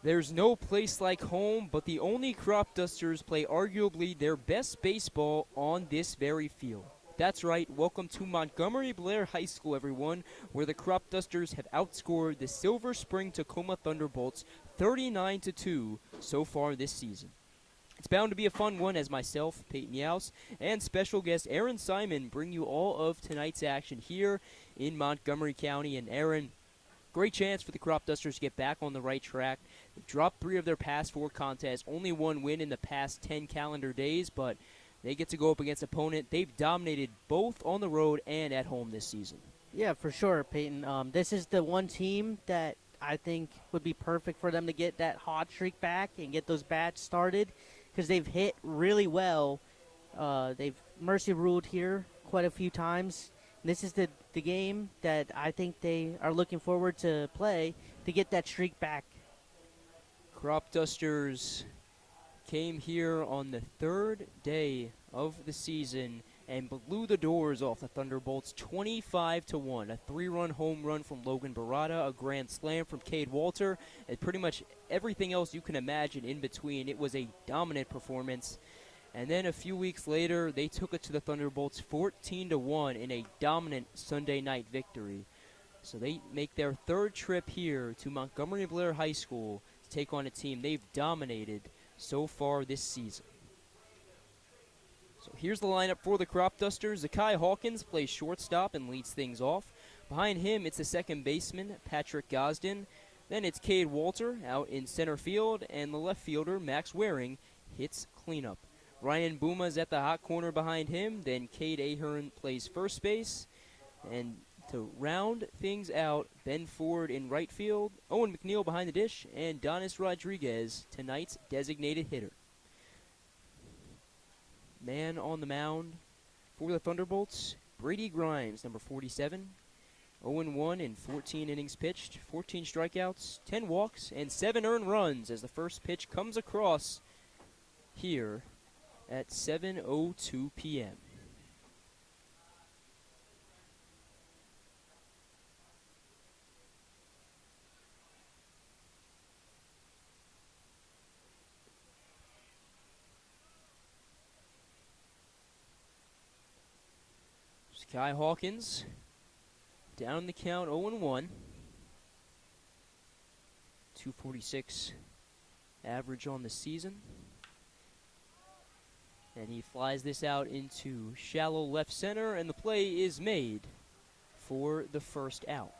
There's no place like home, but the Olney Cropdusters play arguably their best baseball on this very field. That's right, welcome to Montgomery Blair High School, everyone, where the Cropdusters have outscored the Silver Spring-Takoma Thunderbolts 39-2 so far this season. It's bound to be a fun one as myself, Peyton Yaus, and special guest Aaron Simon bring you all of tonight's action here in Montgomery County. And Aaron, great chance for the Cropdusters to get back on the right track. They've dropped 3 of their past 4 contests, only 1 win in the past 10 calendar days, but they get to go up against an opponent they've dominated both on the road and at home this season. Yeah, for sure, Peyton. This is the one team that I think would be perfect for them to get that hot streak back and get those bats started because they've hit really well. They've mercy ruled here quite a few times. This is the game that I think they are looking forward to play to get that streak back. Cropdusters came here on the 3rd day of the season and blew the doors off the Thunderbolts 25-1. A 3-run home run from Logan Barada, a grand slam from Cade Walter, and pretty much everything else you can imagine in between. It was a dominant performance. And then a few weeks later, they took it to the Thunderbolts 14-1 in a dominant Sunday night victory. So they make their 3rd trip here to Montgomery Blair High School to take on a team they've dominated so far this season. So here's the lineup for the Cropdusters. Zakai Hawkins plays shortstop and leads things off. Behind him, it's the second baseman, Patrick Gosden. Then it's Cade Walter out in center field, and the left fielder, Max Waring, hits cleanup. Ryan Booma's at the hot corner behind him. Then Cade Ahern plays first base. And to round things out, Ben Ford in right field, Owen McNeil behind the dish, and Donis Rodriguez, tonight's designated hitter. Man on the mound for the Thunderbolts, Brady Grimes, number 47. 0-1 in 14 innings pitched, 14 strikeouts, 10 walks, and 7 earned runs as the first pitch comes across here at 7:02 p.m. Sky Hawkins down the count 0-1. 246 average on the season. And he flies this out into shallow left center, and the play is made for the first out.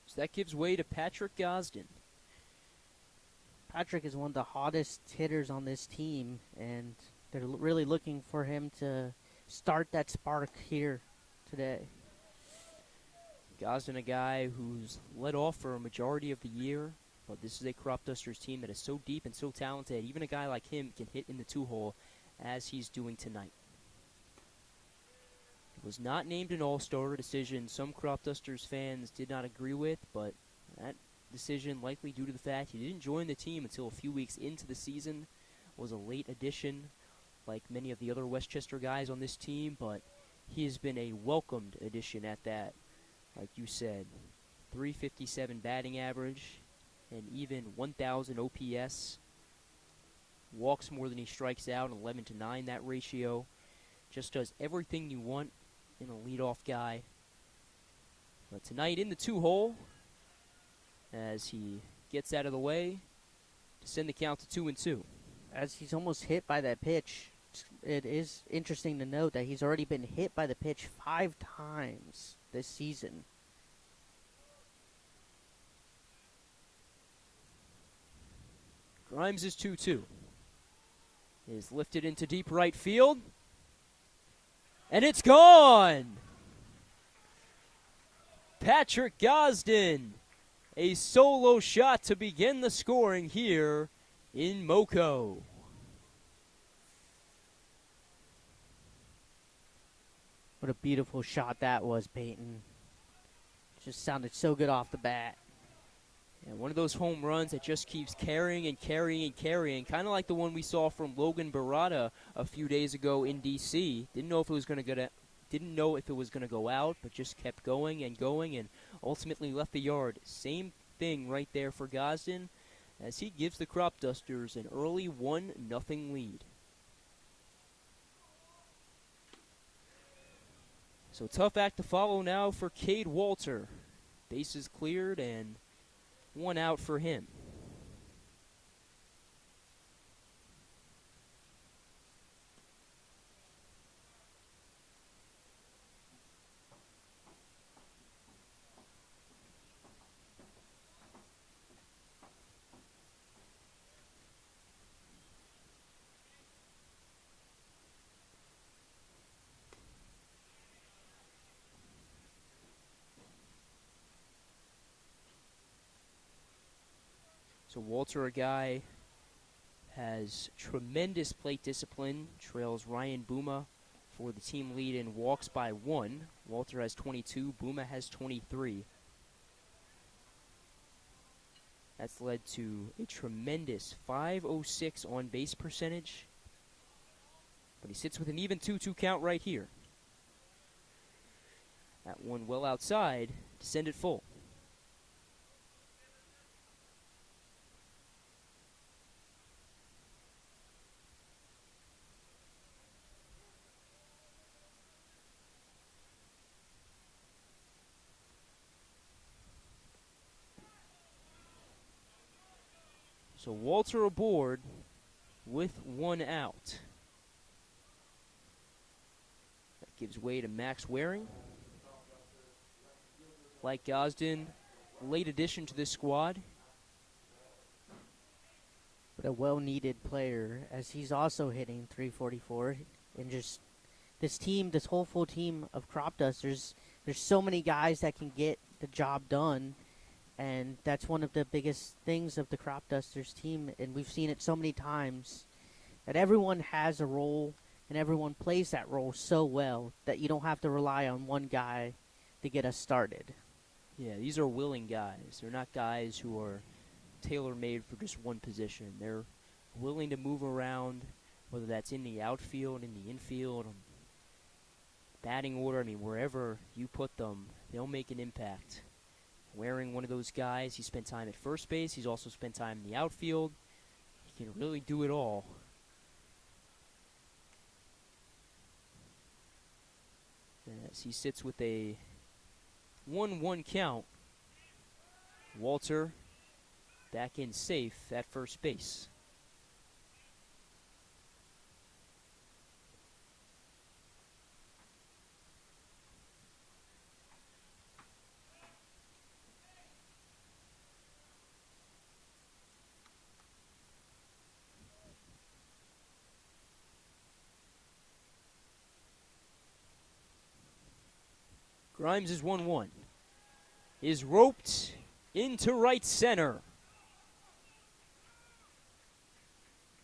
So that gives way to Patrick Gosden. Patrick is one of the hottest hitters on this team, and they're really looking for him to start that spark here today. Gosden, a guy who's led off for a majority of the year, but this is a Cropdusters team that is so deep and so talented. Even a guy like him can hit in the 2-hole as he's doing tonight. He was not named an All-Star, a decision some Cropdusters fans did not agree with, but that decision likely due to the fact he didn't join the team until a few weeks into the season, was a late addition like many of the other Westchester guys on this team, but he has been a welcomed addition at that. Like you said, 357 batting average and even 1,000 OPS. Walks more than he strikes out, 11-9 that ratio. Just does everything you want in a leadoff guy. But tonight in the 2-hole, as he gets out of the way to send the count to 2-2. As he's almost hit by that pitch, it is interesting to note that he's already been hit by the pitch 5 times this season. Grimes is 2-2. Is lifted into deep right field. And it's gone! Patrick Gosden, a solo shot to begin the scoring here in Moco. What a beautiful shot that was, Peyton. Just sounded so good off the bat. And one of those home runs that just keeps carrying and carrying and carrying, kind of like the one we saw from Logan Barada a few days ago in D.C. Didn't know if it was going to go out, but just kept going, and ultimately left the yard. Same thing right there for Gosden, as he gives the Cropdusters an early 1-0 lead. So tough act to follow now for Cade Walter. Bases cleared and 1 out for him. So Walter, a guy, has tremendous plate discipline, trails Ryan Booma for the team lead in walks by 1. Walter has 22, Booma has 23. That's led to a tremendous .506 on base percentage. But he sits with an even 2-2 count right here. That one well outside to send it full. So Walter aboard with 1 out. That gives way to Max Waring. Like Gosden, late addition to this squad. But a well-needed player, as he's also hitting .344. And just this team, this whole full team of Cropdusters, there's so many guys that can get the job done. And that's one of the biggest things of the Cropdusters team, and we've seen it so many times, that everyone has a role, and everyone plays that role so well that you don't have to rely on one guy to get us started. Yeah, these are willing guys. They're not guys who are tailor-made for just one position. They're willing to move around, whether that's in the outfield, in the infield, batting order. I mean, wherever you put them, they'll make an impact. Waring, one of those guys, he spent time at first base. He's also spent time in the outfield. He can really do it all. As he sits with a 1-1 count, Walter back in safe at first base. Grimes is 1-1. Is roped into right center.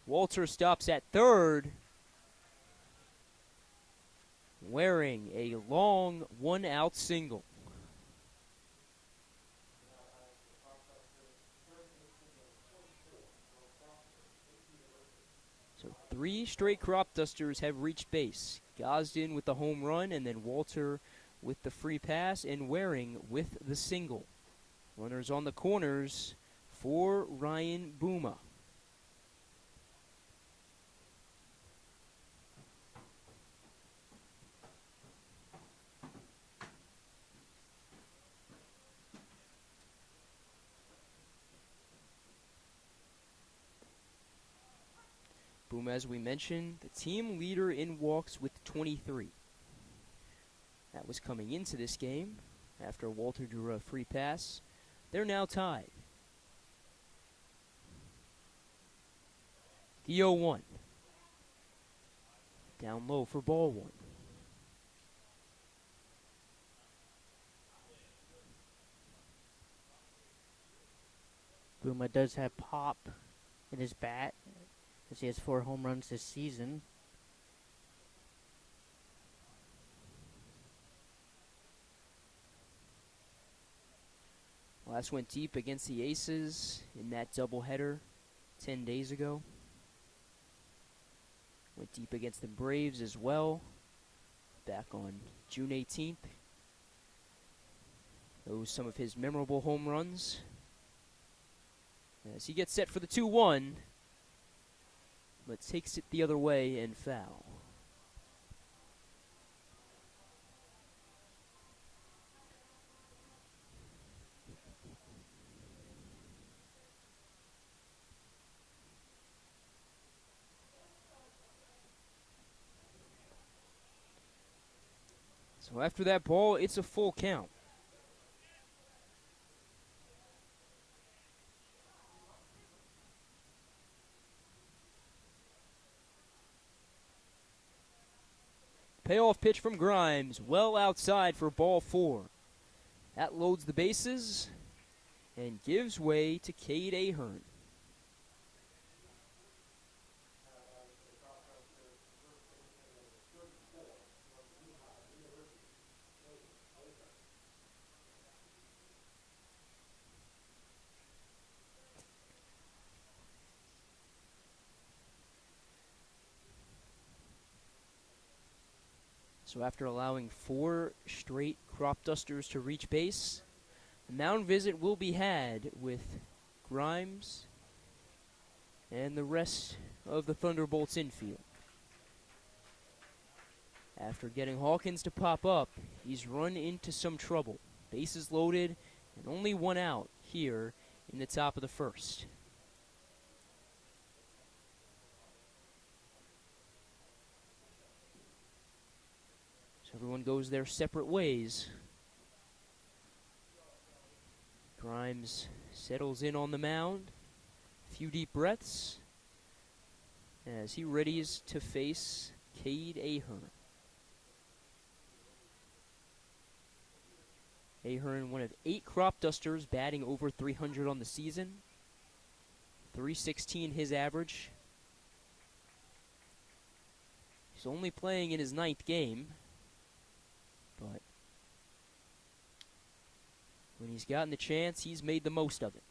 Walter stops at third. Waring a long 1-out single. So 3 straight Cropdusters have reached base. Gosden with the home run, and then Walter with the free pass, and Waring with the single. Runners on the corners for Ryan Booma. Booma, as we mentioned, the team leader in walks with 23. That was coming into this game after Walter drew a free pass. They're now tied. The 0-1. Down low for ball 1. Booma does have pop in his bat, as he has 4 home runs this season. Last went deep against the Aces in that doubleheader 10 days ago. Went deep against the Braves as well, back on June 18th. Those some of his memorable home runs. As he gets set for the 2-1, but takes it the other way and foul. So after that ball, it's a full count. Payoff pitch from Grimes, well outside for ball 4. That loads the bases and gives way to Cade Ahern. So after allowing 4 straight Cropdusters to reach base, the mound visit will be had with Grimes and the rest of the Thunderbolts infield. After getting Hawkins to pop up, he's run into some trouble. Bases loaded and only 1 out here in the top of the first. Everyone goes their separate ways. Grimes settles in on the mound. A few deep breaths as he readies to face Cade Ahern. Ahern, one of 8 Cropdusters batting over 300 on the season. 316 his average. He's only playing in his 9th game. But when he's gotten the chance, he's made the most of it.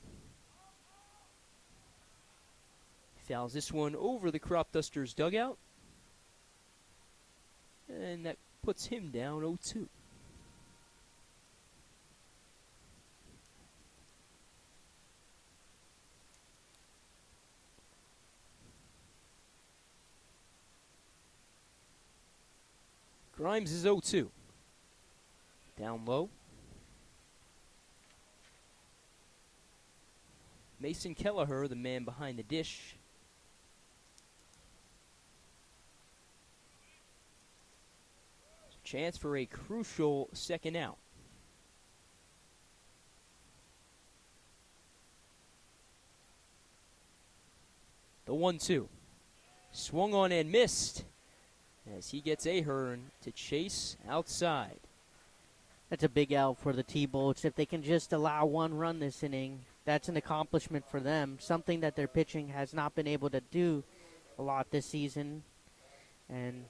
He fouls this one over the Cropdusters dugout. And that puts him down 0-2. Grimes is 0-2. Down low. Mason Kelleher, the man behind the dish. Chance for a crucial second out. The 1-2. Swung on and missed as he gets Ahern to chase outside. That's a big out for the T-Bolts. If they can just allow 1 run this inning, that's an accomplishment for them, something that their pitching has not been able to do a lot this season. And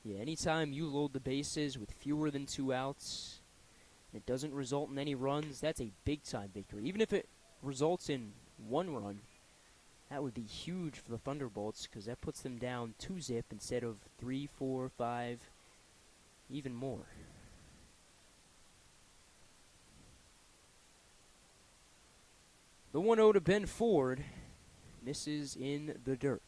yeah, anytime you load the bases with fewer than 2 outs, and it doesn't result in any runs, that's a big-time victory. Even if it results in 1 run, that would be huge for the Thunderbolts because that puts them down 2-zip instead of 3, 4, 5, even more. The 1-0 to Ben Ford misses in the dirt.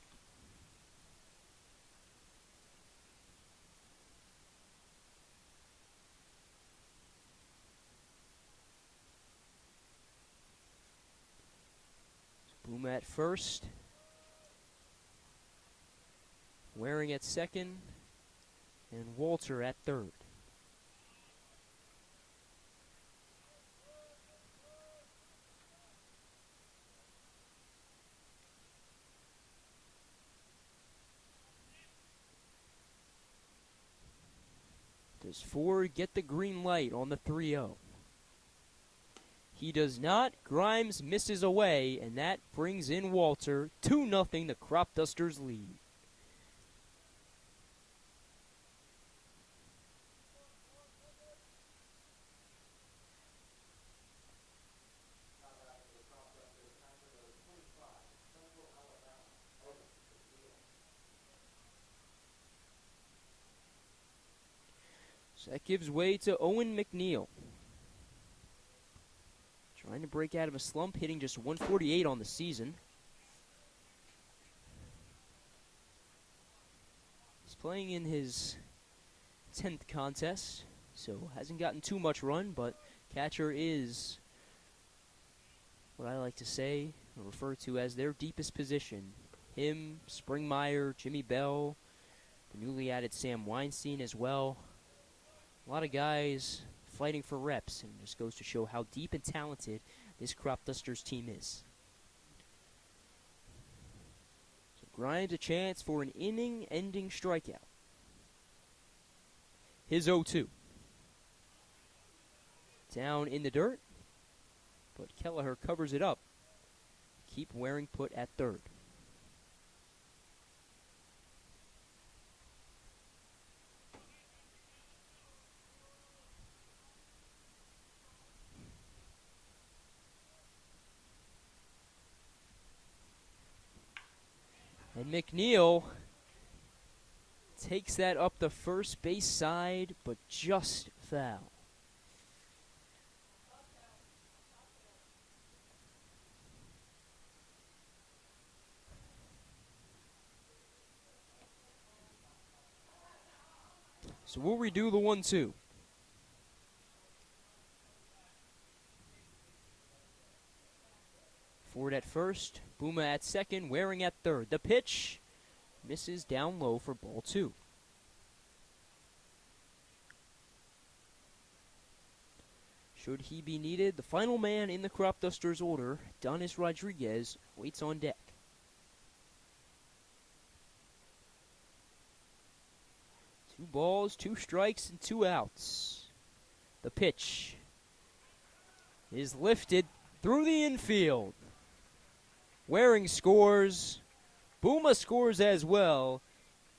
Boom at first. Waring at second. And Walter at third. Does Ford get the green light on the 3-0? He does not. Grimes misses away, and that brings in Walter. 2-0, the Cropdusters lead. So that gives way to Owen McNeil. Trying to break out of a slump, hitting just 148 on the season. He's playing in his 10th contest, so hasn't gotten too much run, but catcher is what I like to say, or refer to as their deepest position. Him, Springmeyer, Jimmy Bell, the newly added Sam Weinstein as well. A lot of guys fighting for reps, and just goes to show how deep and talented this Cropdusters team is. So Grimes a chance for an inning-ending strikeout. His 0-2. Down in the dirt, but Kelleher covers it up. Keep Waring put at third. And McNeil takes that up the first base side, but just foul. So we'll redo the 1-2. Ford at first, Booma at second, Waring at third. The pitch misses down low for ball 2. Should he be needed, the final man in the Cropdusters order, Donis Rodriguez, waits on deck. Two balls, 2 strikes, and 2 outs. The pitch is lifted through the infield. Waring scores. Booma scores as well.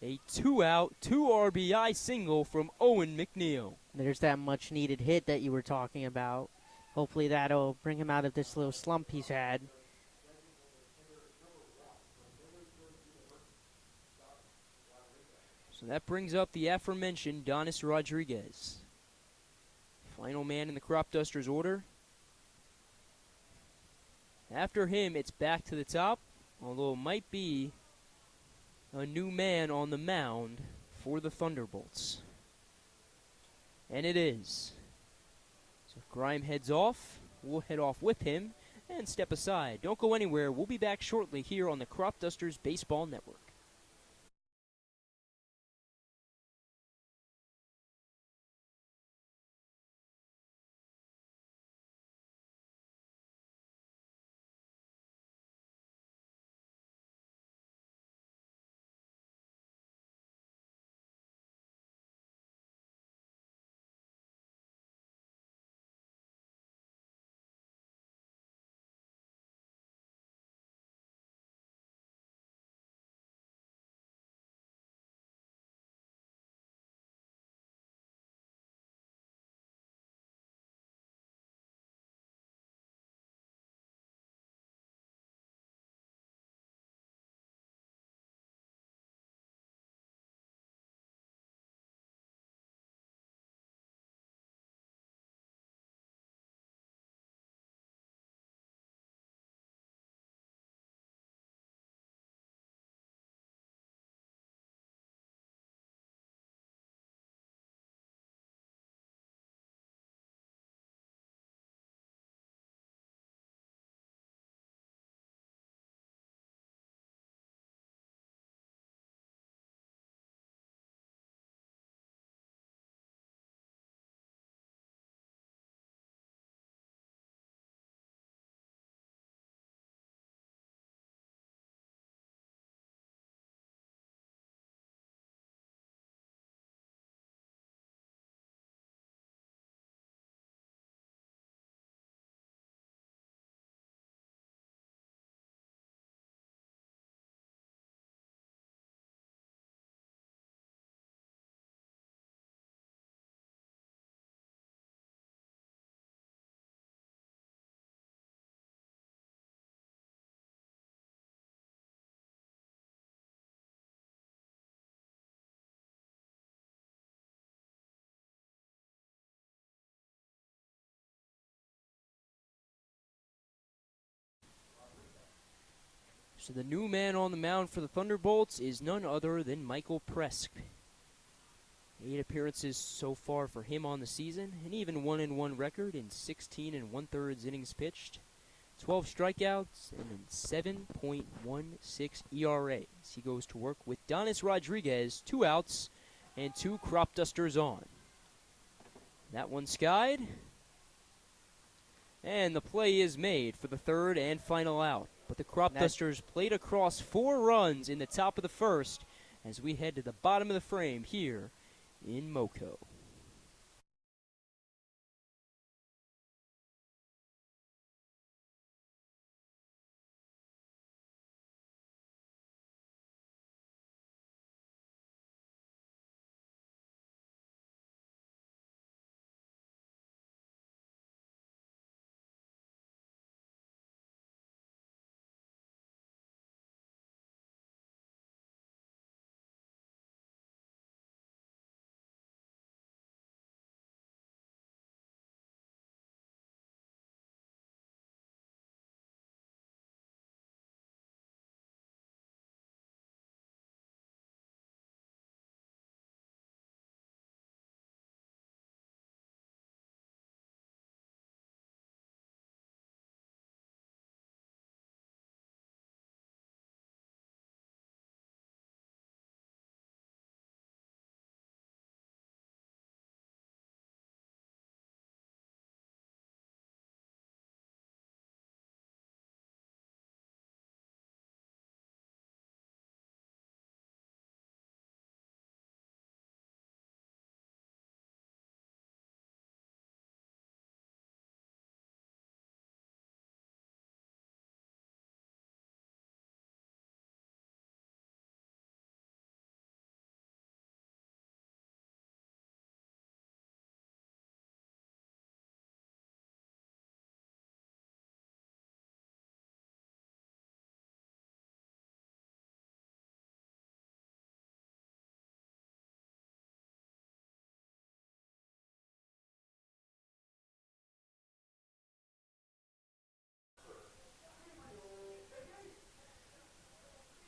A 2-out, 2 RBI single from Owen McNeil. There's that much needed hit that you were talking about. Hopefully that'll bring him out of this little slump he's had. So that brings up the aforementioned Donis Rodriguez. Final man in the Cropdusters order. After him, it's back to the top, although it might be a new man on the mound for the Thunderbolts. And it is. So if Grime heads off, we'll head off with him and step aside. Don't go anywhere. We'll be back shortly here on the Cropdusters Baseball Network. So the new man on the mound for the Thunderbolts is none other than Michael Presk. 8 appearances so far for him on the season, an even 1-1 record in 16 1/3 innings pitched, 12 strikeouts, and a 7.16 ERA. As he goes to work with Donis Rodriguez, 2 outs and 2 Cropdusters on. That one skied, and the play is made for the third and final out. But the Cropdusters played across 4 runs in the top of the first as we head to the bottom of the frame here in Moco.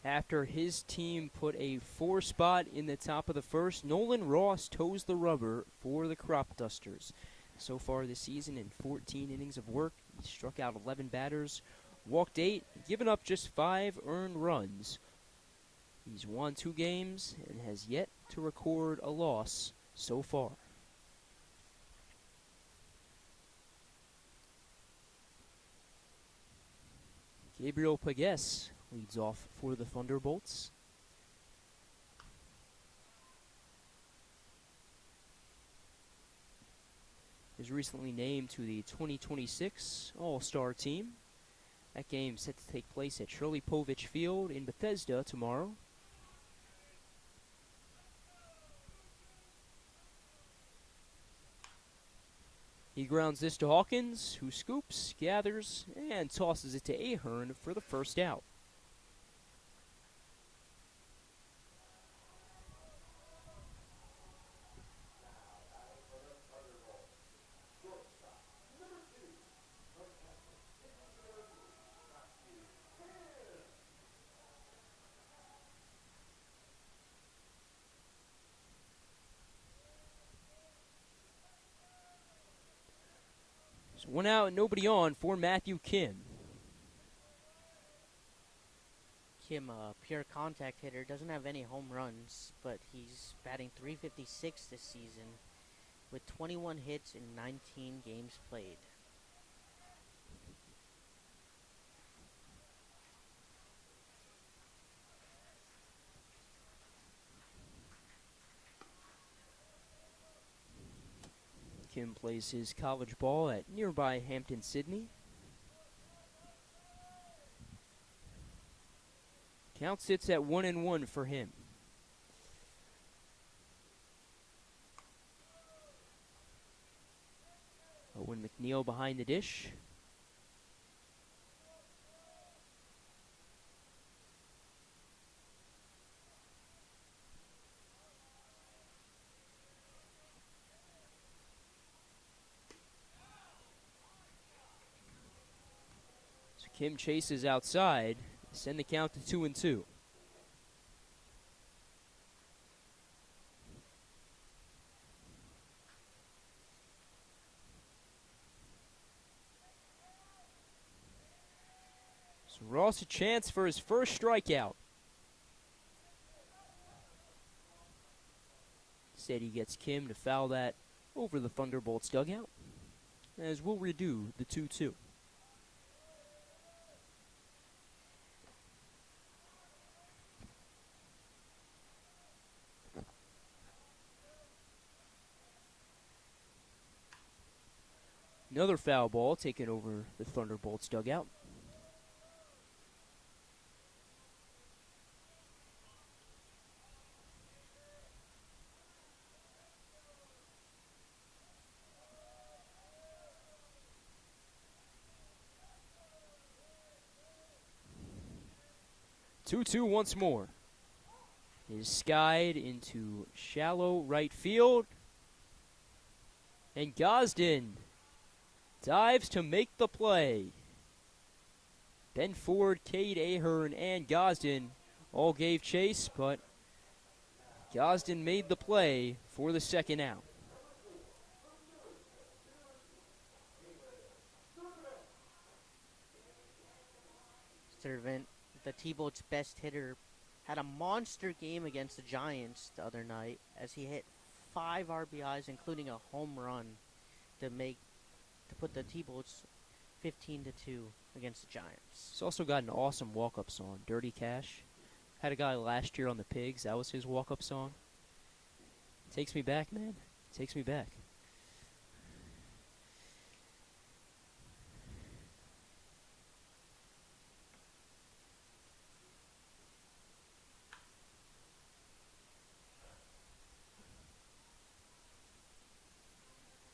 After his team put a 4 spot in the top of the first, Nolan Ross toes the rubber for the Cropdusters. So far this season, in 14 innings of work, he struck out 11 batters, walked 8, given up just 5 earned runs. He's won 2 games and has yet to record a loss so far. Gabriel Pagues leads off for the Thunderbolts. He was recently named to the 2026 All-Star team. That game set to take place at Shirley Povich Field in Bethesda tomorrow. He grounds this to Hawkins, who scoops, gathers, and tosses it to Ahern for the first out. So 1 out and nobody on for Matthew Kim. Kim, a pure contact hitter, doesn't have any home runs, but he's batting .356 this season with 21 hits in 19 games played. Kim plays his college ball at nearby Hampton, Sydney. Count sits at 1-1 for him. Owen McNeil behind the dish. So Kim chases outside, Send the count to 2-2. So Ross a chance for his first strikeout. Instead he gets Kim to foul that over the Thunderbolts dugout, as we'll redo the 2-2. Another foul ball taken over the Thunderbolts dugout. Two once more. Is skied into shallow right field. And Gosden dives to make the play. Ben Ford, Cade Ahern, and Gosden all gave chase, but Gosden made the play for the second out. Servant, the T-Bolt's best hitter, had a monster game against the Giants the other night as he hit 5 RBIs, including a home run to put the T-Bolts 15-2 against the Giants. He's also got an awesome walk-up song, Dirty Cash. Had a guy last year on the Pigs, that was his walk-up song. Takes me back, man. Takes me back.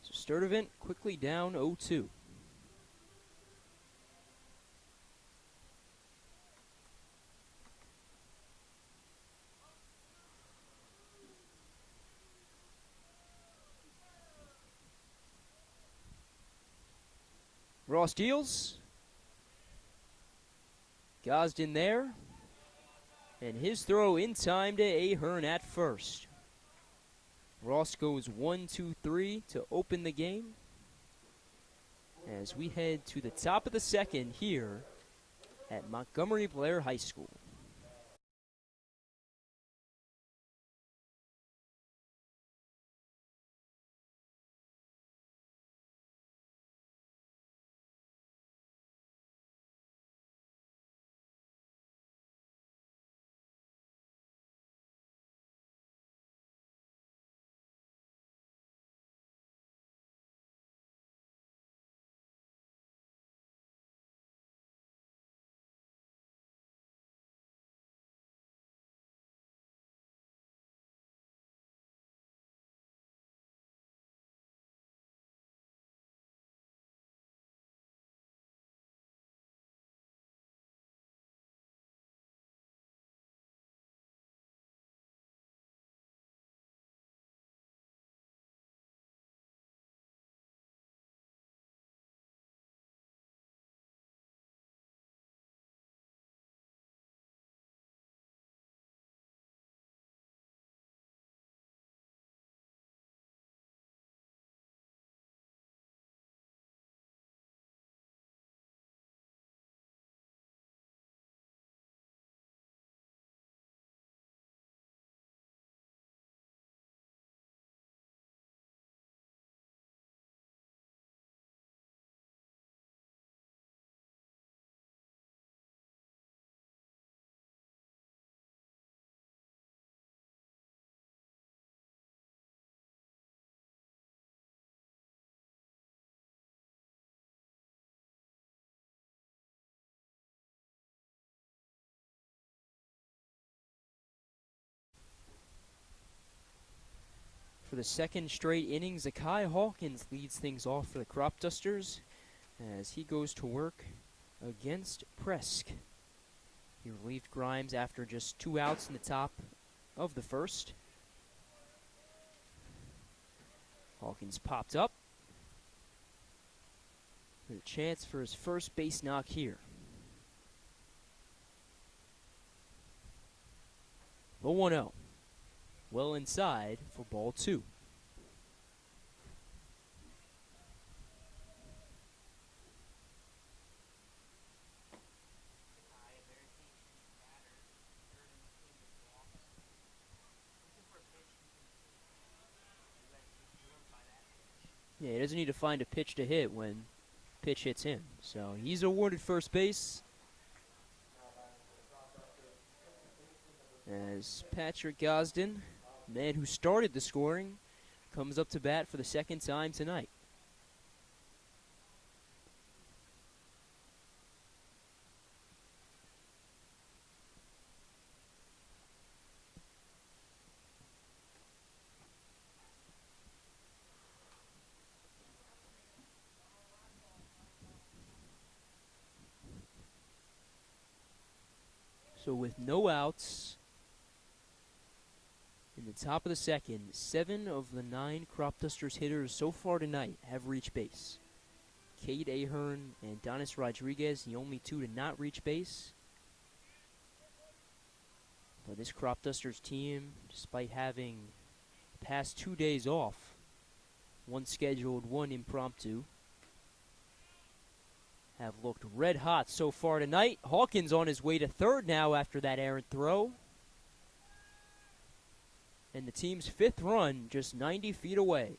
So Sturdivant quickly down 0-2. Ross deals. Gosden there. And his throw in time to Ahern at first. Ross goes 1-2-3 to open the game. As we head to the top of the second here at Montgomery Blair High School. For the second straight inning, Zakai Hawkins leads things off for the Cropdusters as he goes to work against Presk. He relieved Grimes after just 2 outs in the top of the first. Hawkins popped up with a chance for his first base knock here. The 1-0. Well inside for ball 2. Yeah, he doesn't need to find a pitch to hit when pitch hits him. So he's awarded first base. As Patrick Gosden, man who started the scoring, comes up to bat for the second time tonight. So with no outs, in the top of the second, 7 of the 9 Cropdusters hitters so far tonight have reached base. Cade Ahern and Donis Rodriguez, the only 2 to not reach base. But this Cropdusters team, despite having the past 2 days off, 1 scheduled, 1 impromptu, have looked red hot so far tonight. Hawkins on his way to third now after that errant throw. And the team's 5th run just 90 feet away.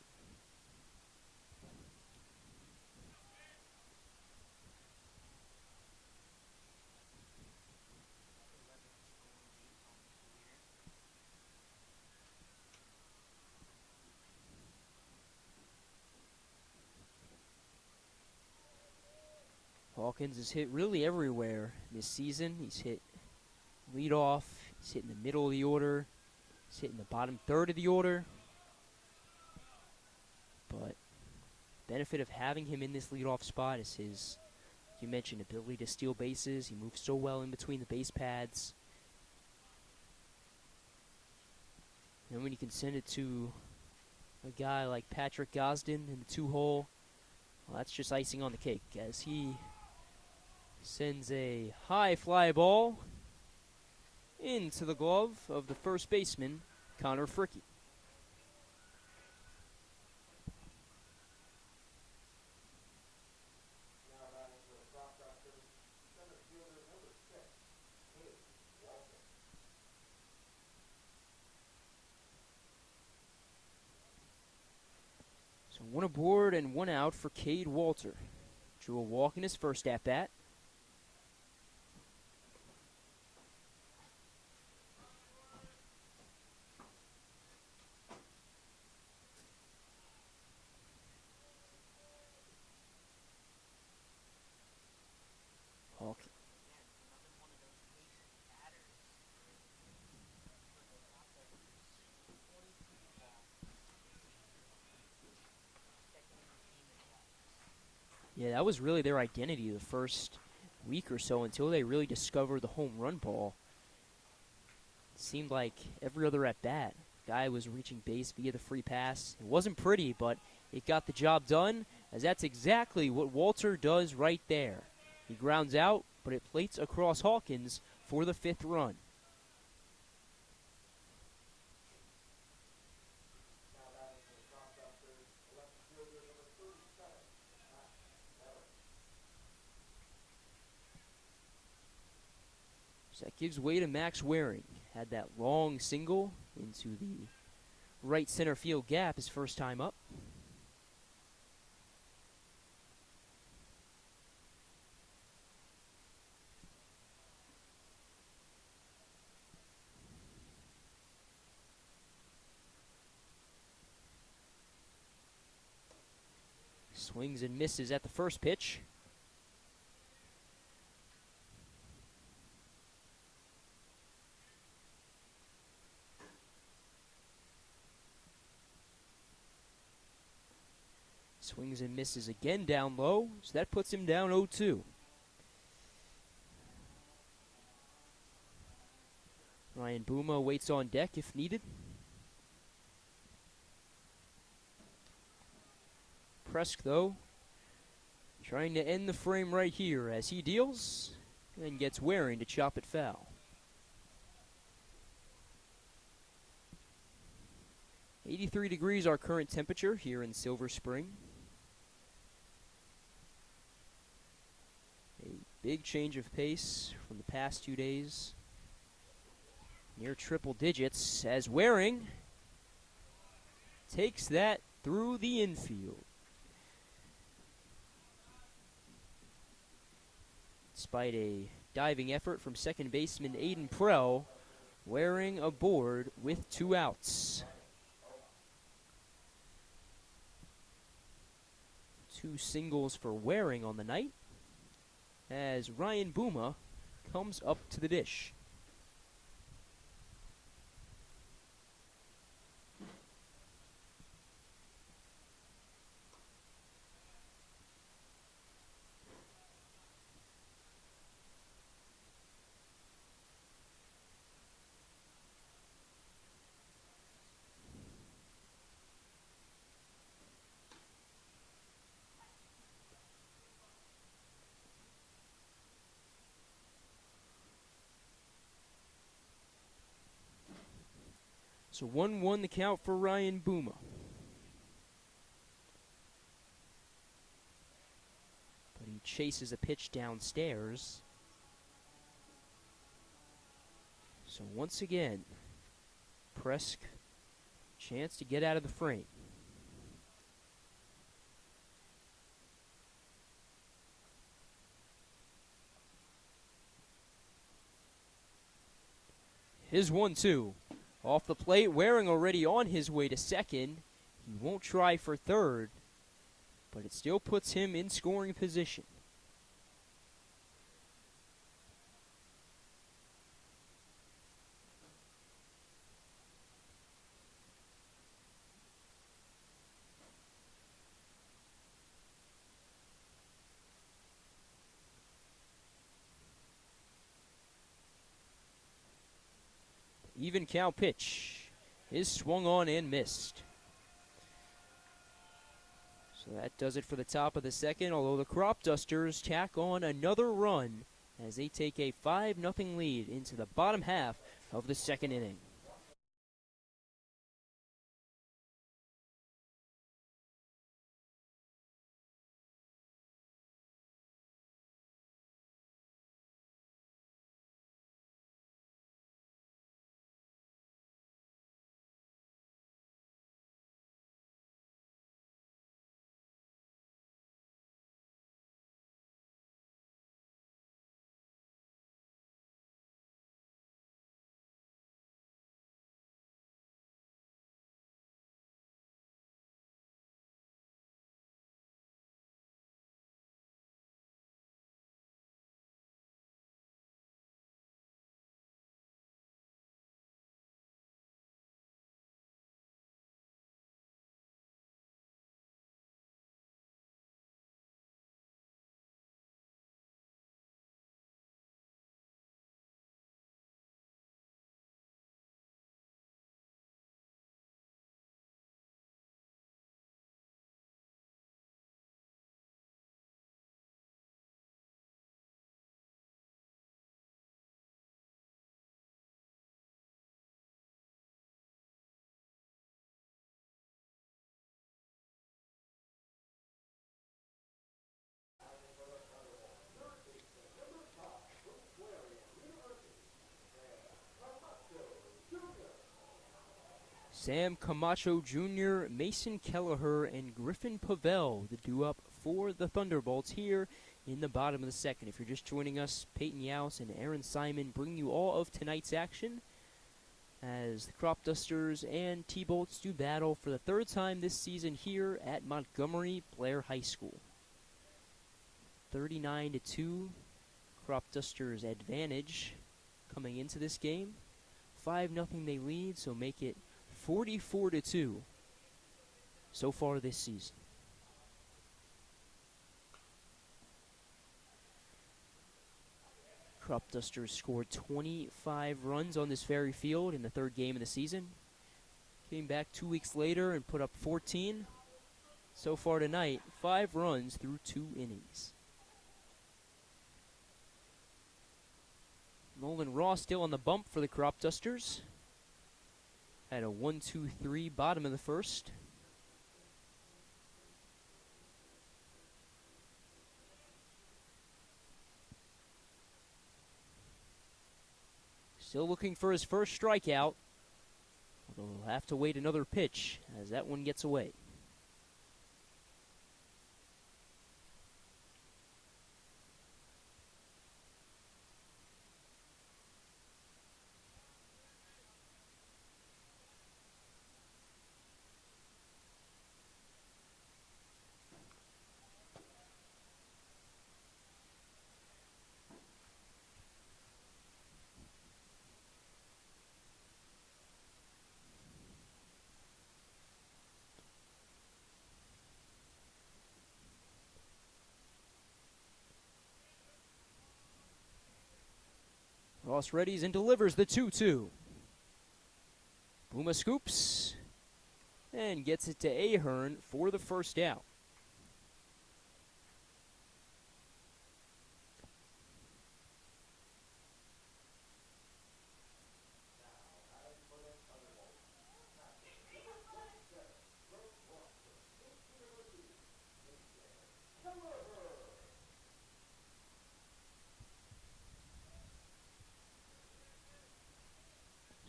Hawkins has hit really everywhere this season. He's hit leadoff, he's hit in the middle of the order, he's hit in the bottom third of the order. But benefit of having him in this leadoff spot is his, you mentioned, ability to steal bases. He moves so well in between the base pads. And when you can send it to a guy like Patrick Gosden in the 2-hole, well, that's just icing on the cake as he sends a high fly ball into the glove of the first baseman, Connor Fricke. So 1 aboard and 1 out for Cade Walter. Drew a walk in his first at-bat. Yeah, that was really their identity the first week or so until they really discovered the home run ball. It seemed like every other at-bat, guy was reaching base via the free pass. It wasn't pretty, but it got the job done, as that's exactly what Walter does right there. He grounds out, but it plates across Hawkins for the 5th run. So that gives way to Max Waring. Had that long single into the right center field gap his first time up. Swings and misses at the first pitch. Swings and misses again down low, so that puts him down 0-2. Ryan Bouma waits on deck if needed. Presk, though, trying to end the frame right here as he deals and gets Waring to chop it foul. 83 degrees our current temperature here in Silver Spring. A big change of pace from the past 2 days. Near triple digits as Waring takes that through the infield. Despite a diving effort from second baseman Aiden Prell, Waring aboard with 2 outs. 2 singles for Waring on the night as Ryan Booma comes up to the dish. So 1-1 the count for Ryan Booma. But he chases a pitch downstairs. So once again, Presk, chance to get out of the frame. His 1-2. Off the plate, Waring already on his way to second. He won't try for third, but it still puts him in scoring position. Even count pitch is swung on and missed. So that does it for the top of the second, although the Cropdusters tack on another run as they take a 5-0 lead into the bottom half of the second inning. Sam Camacho Jr., Mason Kelleher, and Griffin Pavel, the due-up for the Thunderbolts here in the bottom of the second. If you're just joining us, Peyton Yaus and Aaron Simon bring you all of tonight's action as the Cropdusters and T-Bolts do battle for the third time this season here at Montgomery Blair High School. 39-2, Cropdusters advantage coming into this game. 5-0 they lead, so make it 44-2 so far this season. Cropdusters scored 25 runs on this very field in the third game of the season. Came back 2 weeks later and put up 14. So far tonight, 5 runs through 2 innings. Nolan Ross still on the bump for the Cropdusters. At a 1-2-3 bottom of the first. Still looking for his first strikeout. Although he'll have to wait another pitch as that one gets away. Ross readies and delivers the 2-2. Boomer scoops and gets it to Ahern for the first out.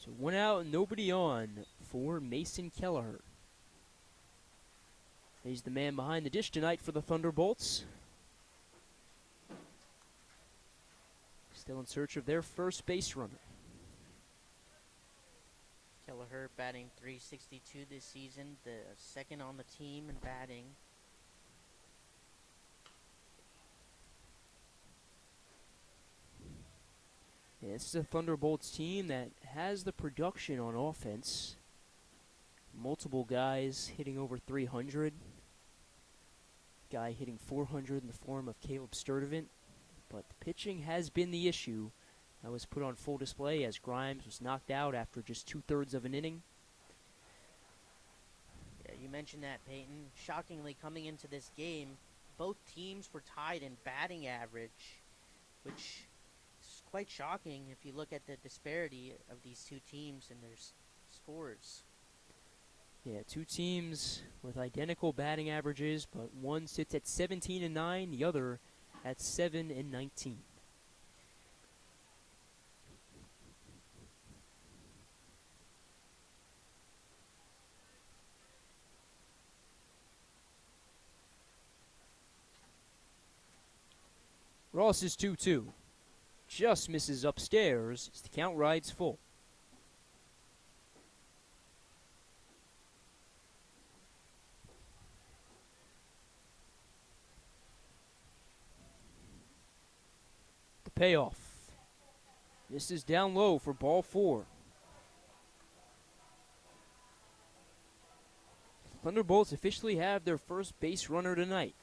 So 1 out and nobody on for Mason Kelleher. He's the man behind the dish tonight for the Thunderbolts. Still in search of their first base runner. Kelleher batting .362 this season, the second on the team in batting. Yeah, this is a Thunderbolts team that has the production on offense. Multiple guys hitting over 300. Guy hitting 400 in the form of Caleb Sturdivant. But the pitching has been the issue. That was put on full display as Grimes was knocked out after just 2/3 of an inning. Yeah, you mentioned that, Peyton. Shockingly, coming into this game, both teams were tied in batting average, which is quite shocking if you look at the disparity of these two teams and their scores. Yeah, two teams with identical batting averages, but one sits at 17-9, the other at 7-19. Ross is 2-2. Just misses upstairs as the count rides full. The payoff. This is down low for ball 4. Thunderbolts officially have their first base runner tonight.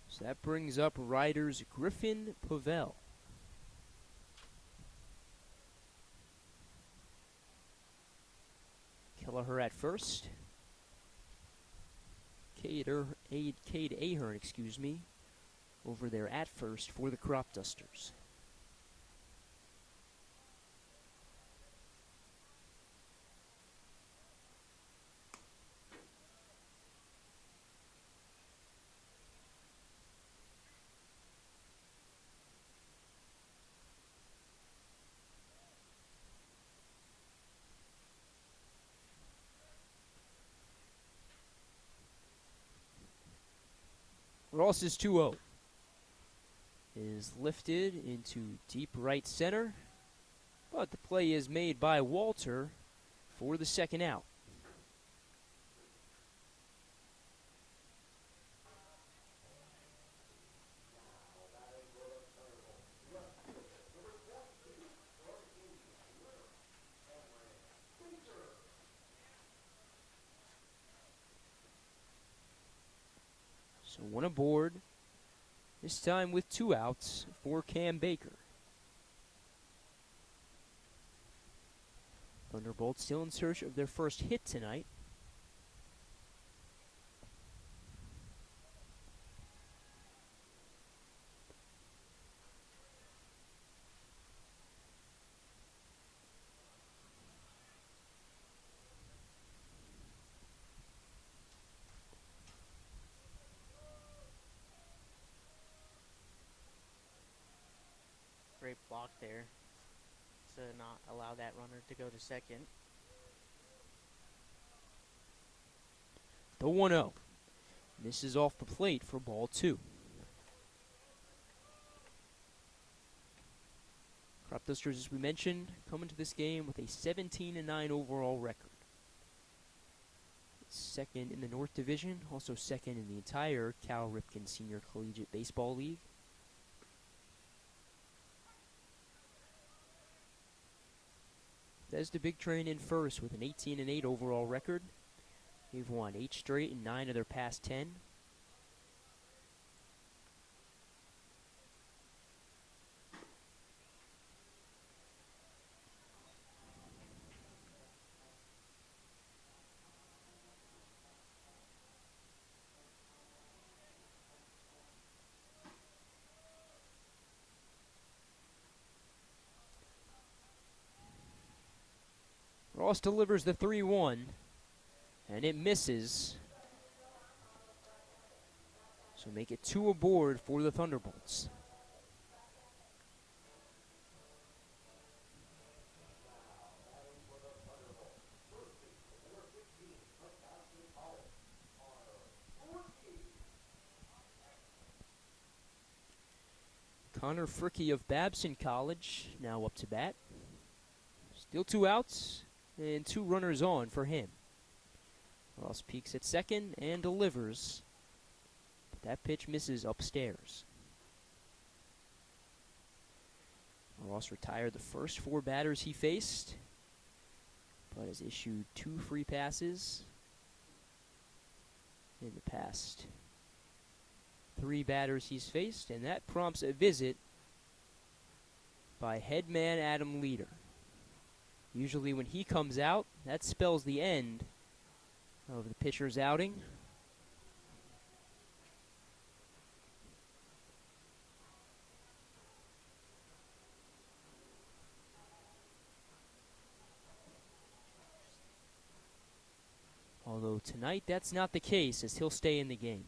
So that brings up riders Griffin Pavel. Kelleher at first. Cade Ahern, over there at first for the Cropdusters. Ross is 2-0. Is lifted into deep right center, but the play is made by Walter for the second out. So one aboard, this time with 2 outs for Cam Baker. Thunderbolts still in search of their first hit tonight. great block there to not allow that runner to go to second. The 1-0. Misses off the plate for ball 2. Cropdusters, as we mentioned, coming to this game with a 17-9 overall record. Second in the North Division, also second in the entire Cal Ripken Senior Collegiate Baseball League. There's the Big Train in first with an 18-8 overall record. They've won 8 straight and 9 of their past 10. Ross delivers the 3-1, and it misses. So make it 2 aboard for the Thunderbolts. Connor Fricky of Babson College now up to bat. Still 2 outs and 2 runners on for him. Ross peeks at second and delivers. But that pitch misses upstairs. Ross retired the first 4 batters he faced, but has issued 2 free passes in the past 3 batters he's faced, and that prompts a visit by headman Adam Leader. Usually when he comes out, that spells the end of the pitcher's outing. Although tonight that's not the case, as he'll stay in the game.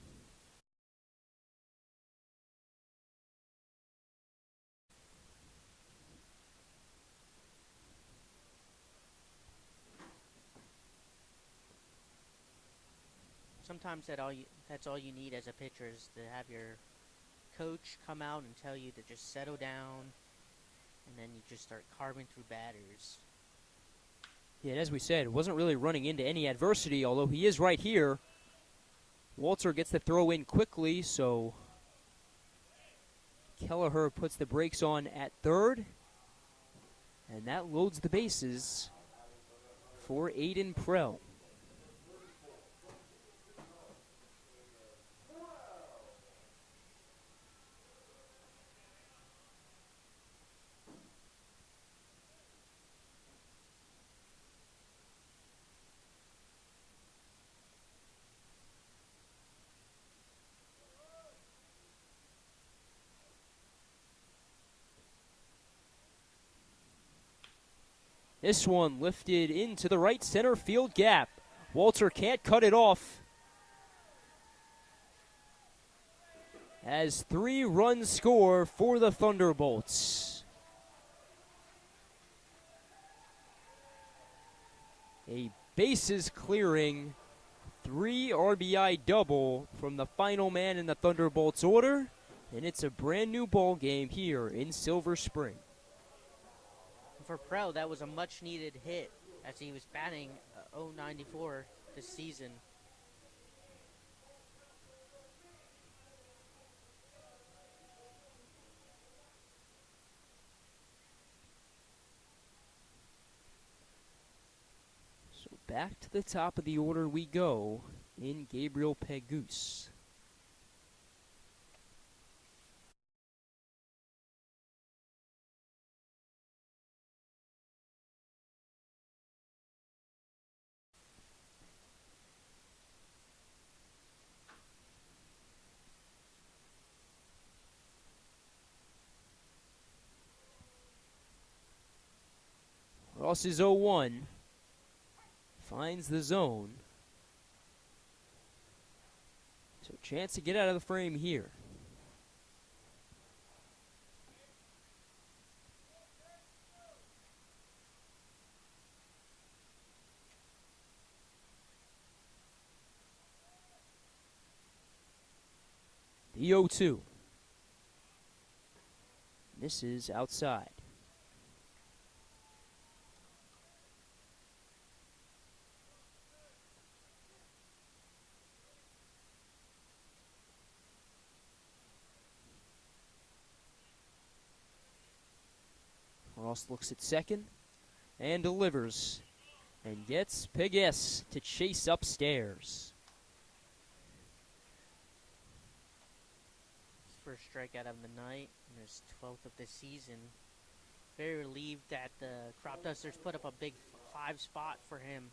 Sometimes that's all you need as a pitcher is to have your coach come out and tell you to just settle down, and then you just start carving through batters. Yeah, and as we said, wasn't really running into any adversity, although he is right here. Walter gets the throw in quickly, so Kelleher puts the brakes on at third, and that loads the bases for Aiden Prell. This one lifted into the right center field gap. Walter can't cut it off. As 3 runs score for the Thunderbolts. A bases clearing 3 RBI double from the final man in the Thunderbolts order. And it's a brand new ball game here in Silver Spring. For Prell, that was a much-needed hit as he was batting .094 this season. So back to the top of the order we go in Gabriel Pegus. Ross is 0-1. Finds the zone. So chance to get out of the frame here. The 0-2. This is outside. Ross looks at second and delivers and gets Pegues to chase upstairs. His first strikeout of the night and his 12th of the season. Very relieved that the Cropdusters put up a big 5 spot for him.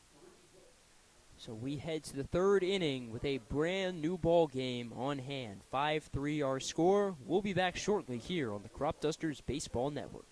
So we head to the third inning with a brand new ball game on hand. 5-3 our score. We'll be back shortly here on the Cropdusters Baseball Network.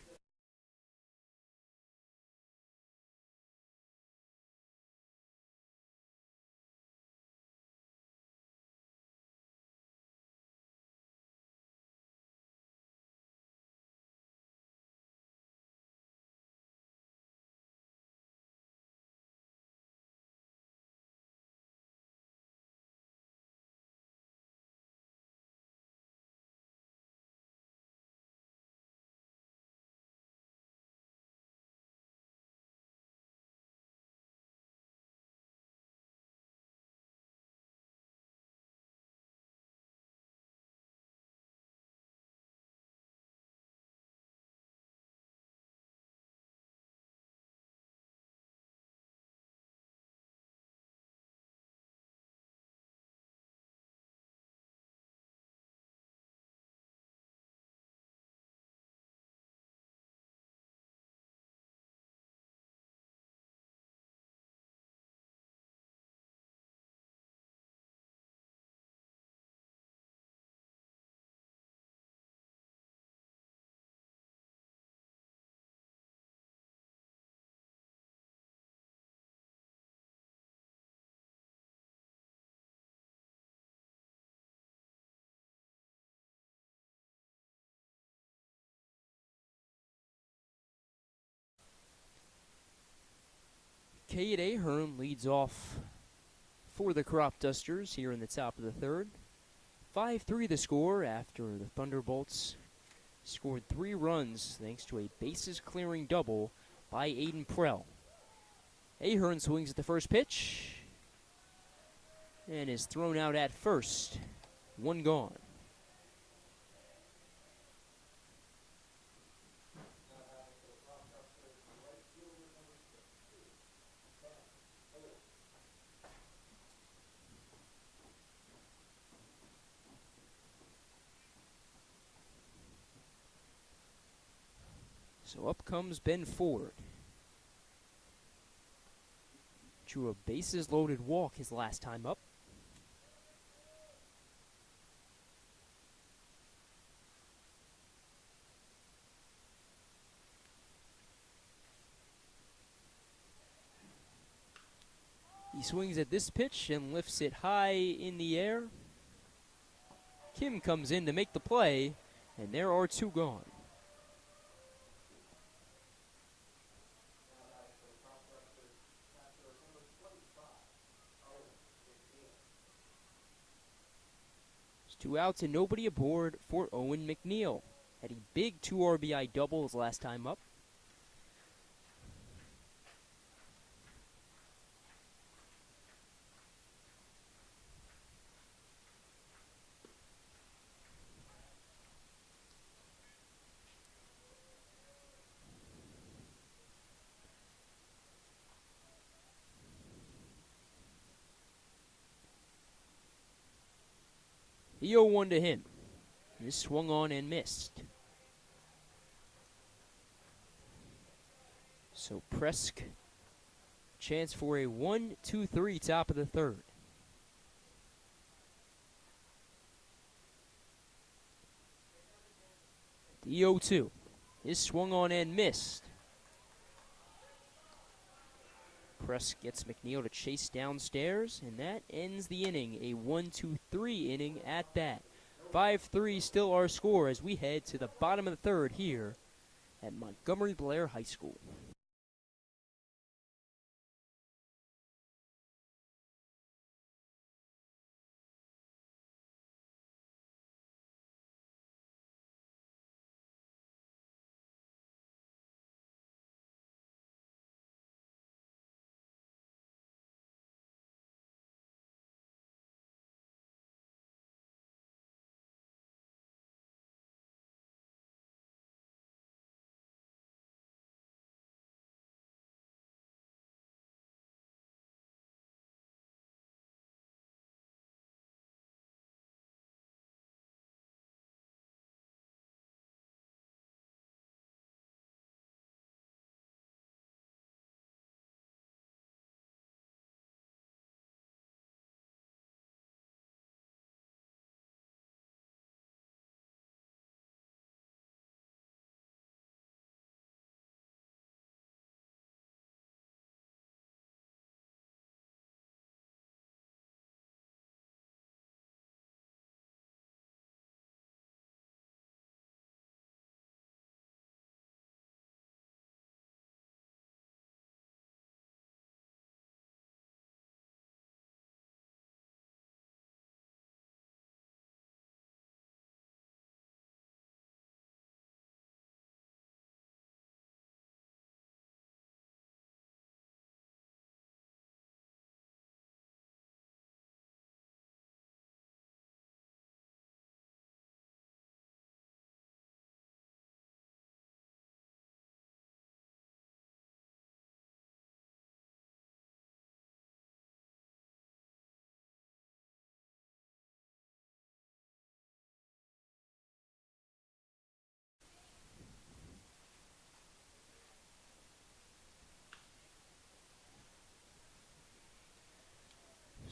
Cade Ahern leads off for the Cropdusters here in the top of the third. 5-3 the score after the Thunderbolts scored 3 runs thanks to a bases-clearing double by Aiden Prell. Ahern swings at the first pitch and is thrown out at first. 1 gone. So up comes Ben Ford. Drew a bases-loaded walk his last time up. He swings at this pitch and lifts it high in the air. Kim comes in to make the play, and there are 2 gone. There's 2 outs and nobody aboard for Owen McNeil. Had a big 2 RBI double his last time up. The 0-1 to him. This swung on and missed. So Presk, chance for a 1-2-3 top of the third. The 0-2 is swung on and missed. Presk gets McNeil to chase downstairs, and that ends the inning. A 1-2-3 inning at that. 5-3 still our score as we head to the bottom of the third here at Montgomery Blair High School.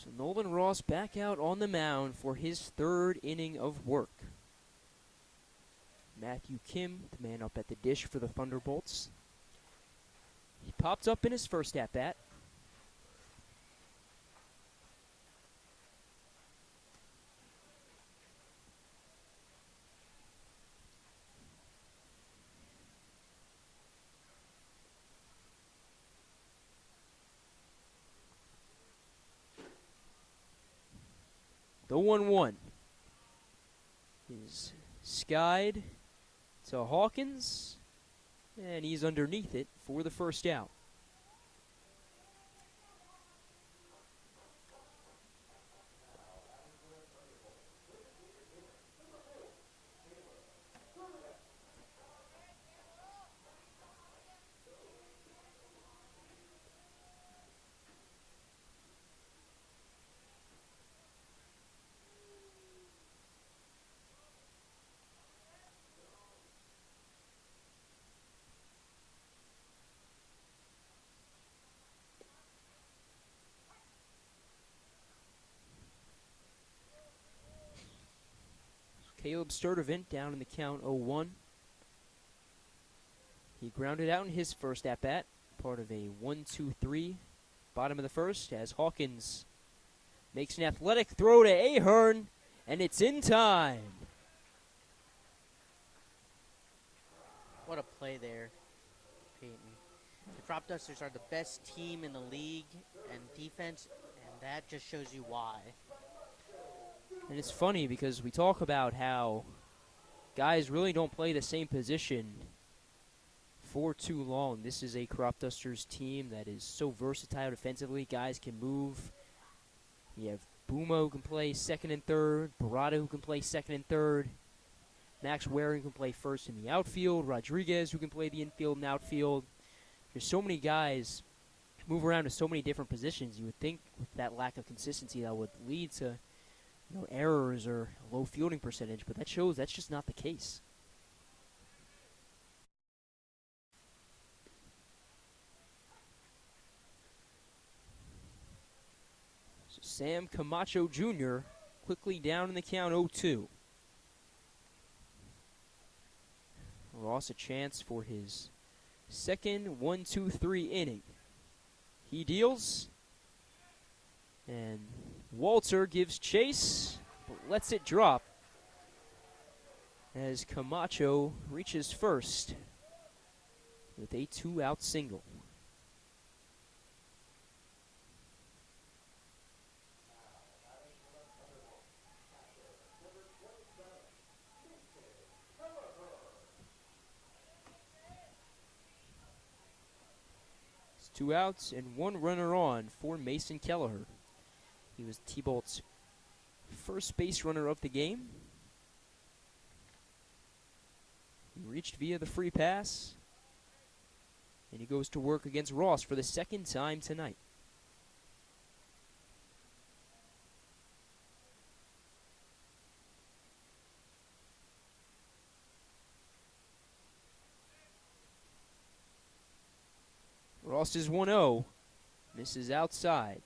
So Nolan Ross back out on the mound for his third inning of work. Matthew Kim, the man up at the dish for the Thunderbolts. He popped up in his first at-bat. The 1-1 is skied to Hawkins, and he's underneath it for the first out. Caleb Sturdivant down in the count 0-1. He grounded out in his first at-bat, part of a 1-2-3, bottom of the first, as Hawkins makes an athletic throw to Ahern, and it's in time. What a play there, Peyton. The Cropdusters are the best team in the league and defense, and that just shows you why. And it's funny because we talk about how guys really don't play the same position for too long. This is a Cropdusters team that is so versatile defensively. Guys can move. You have Buma who can play second and third, Barada who can play second and third, Max Waring who can play first in the outfield, Rodriguez who can play the infield and outfield. There's so many guys move around to so many different positions. You would think with that lack of consistency that would lead to errors or low fielding percentage, but that shows that's just not the case. So Sam Camacho Jr. quickly down in the count 0-2. Ross a chance for his second 1-2-3 inning. He deals, and Walter gives chase, but lets it drop as Camacho reaches first with a 2-out single. It's 2 outs and 1 runner on for Mason Kelleher. He was T-Bolt's first base runner of the game. He reached via the free pass, and he goes to work against Ross for the second time tonight. Ross is 1-0, misses outside.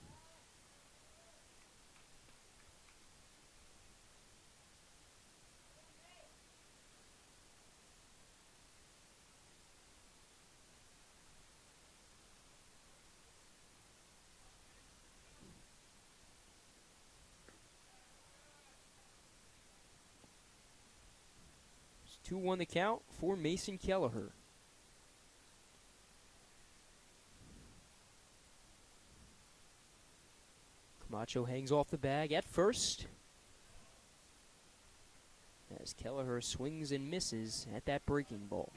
It's 2-1 the count for Mason Kelleher. Camacho hangs off the bag at first as Kelleher swings and misses at that breaking ball.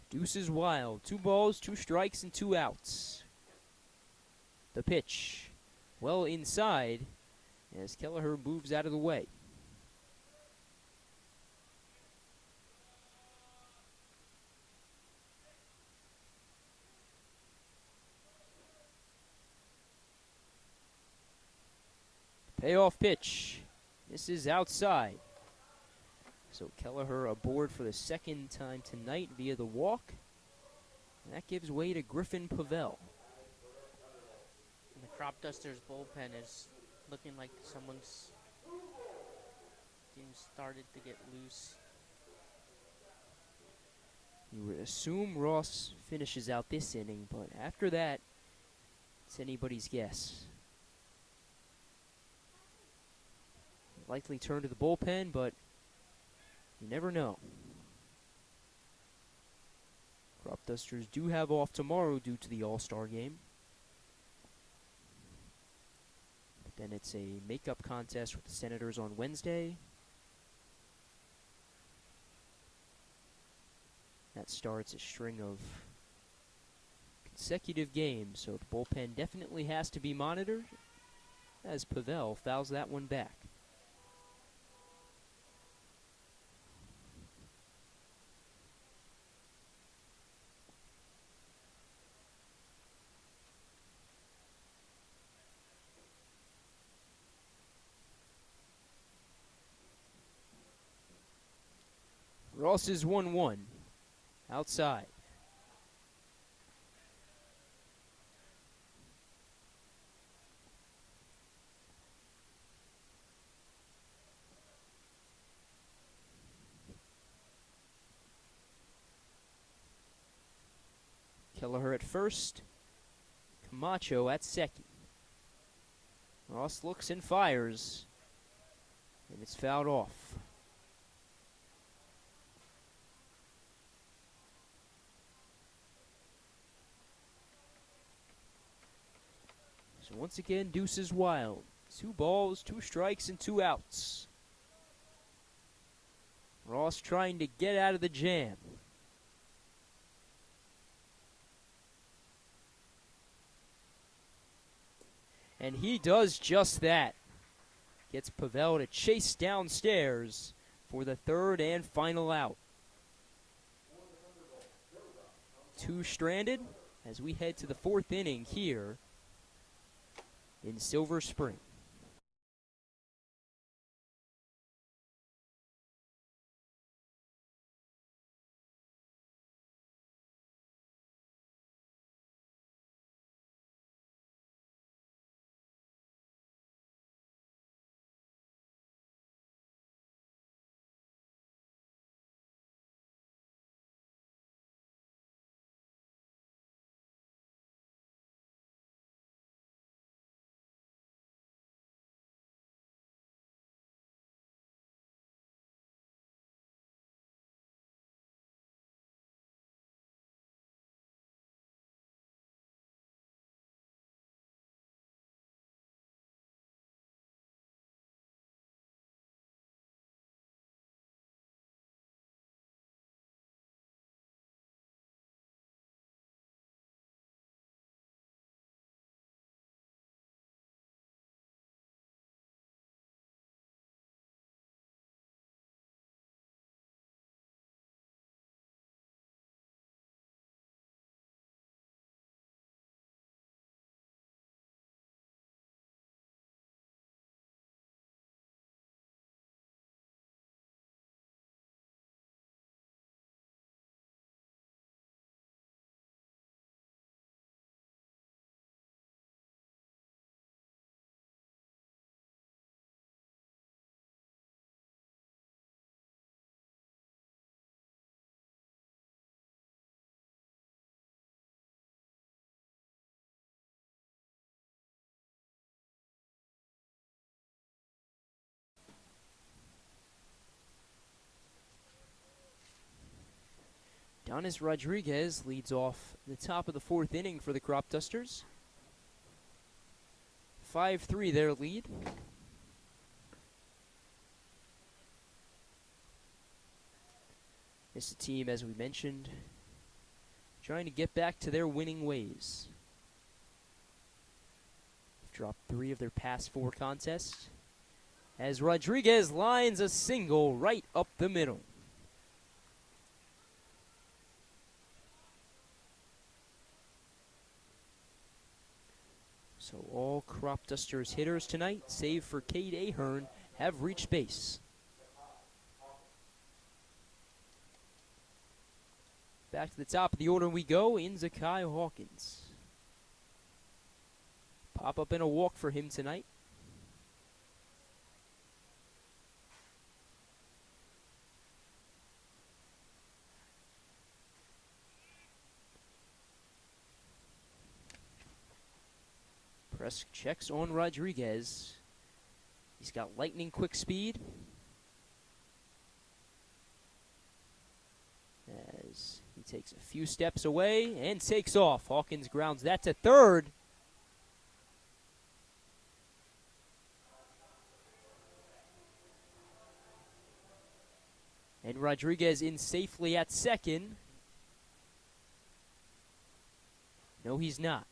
Deuce is wild. 2 balls, 2 strikes, and 2 outs. The pitch well inside as Kelleher moves out of the way. Payoff pitch. This is outside. So Kelleher aboard for the second time tonight via the walk. That gives way to Griffin Pavel. And the Cropdusters bullpen is looking like someone's getting started to get loose. You would assume Ross finishes out this inning, but after that, it's anybody's guess. Likely turn to the bullpen, but you never know. Cropdusters do have off tomorrow due to the All-Star game. But then it's a makeup contest with the Senators on Wednesday. That starts a string of consecutive games, so the bullpen definitely has to be monitored as Pavel fouls that one back. Ross is 1-1. Outside. Kelleher at first. Camacho at second. Ross looks and fires. And it's fouled off. So once again, deuces wild. 2 balls, 2 strikes, and 2 outs. Ross trying to get out of the jam. And he does just that. Gets Pavel to chase downstairs for the 3rd and final out. 2 stranded as we head to the 4th inning here in Silver Spring. Donis Rodriguez leads off the top of the 4th inning for the Cropdusters. 5-3 their lead. It's a team, as we mentioned, trying to get back to their winning ways. They've dropped 3 of their past 4 contests as Rodriguez lines a single right up the middle. So all Cropdusters hitters tonight, save for Cade Ahern, have reached base. Back to the top of the order we go in Zakai Hawkins. Pop up and a walk for him tonight. Press checks on Rodriguez. He's got lightning quick speed. As he takes a few steps away and takes off. Hawkins grounds that to third. And Rodriguez in safely at second. No, he's not.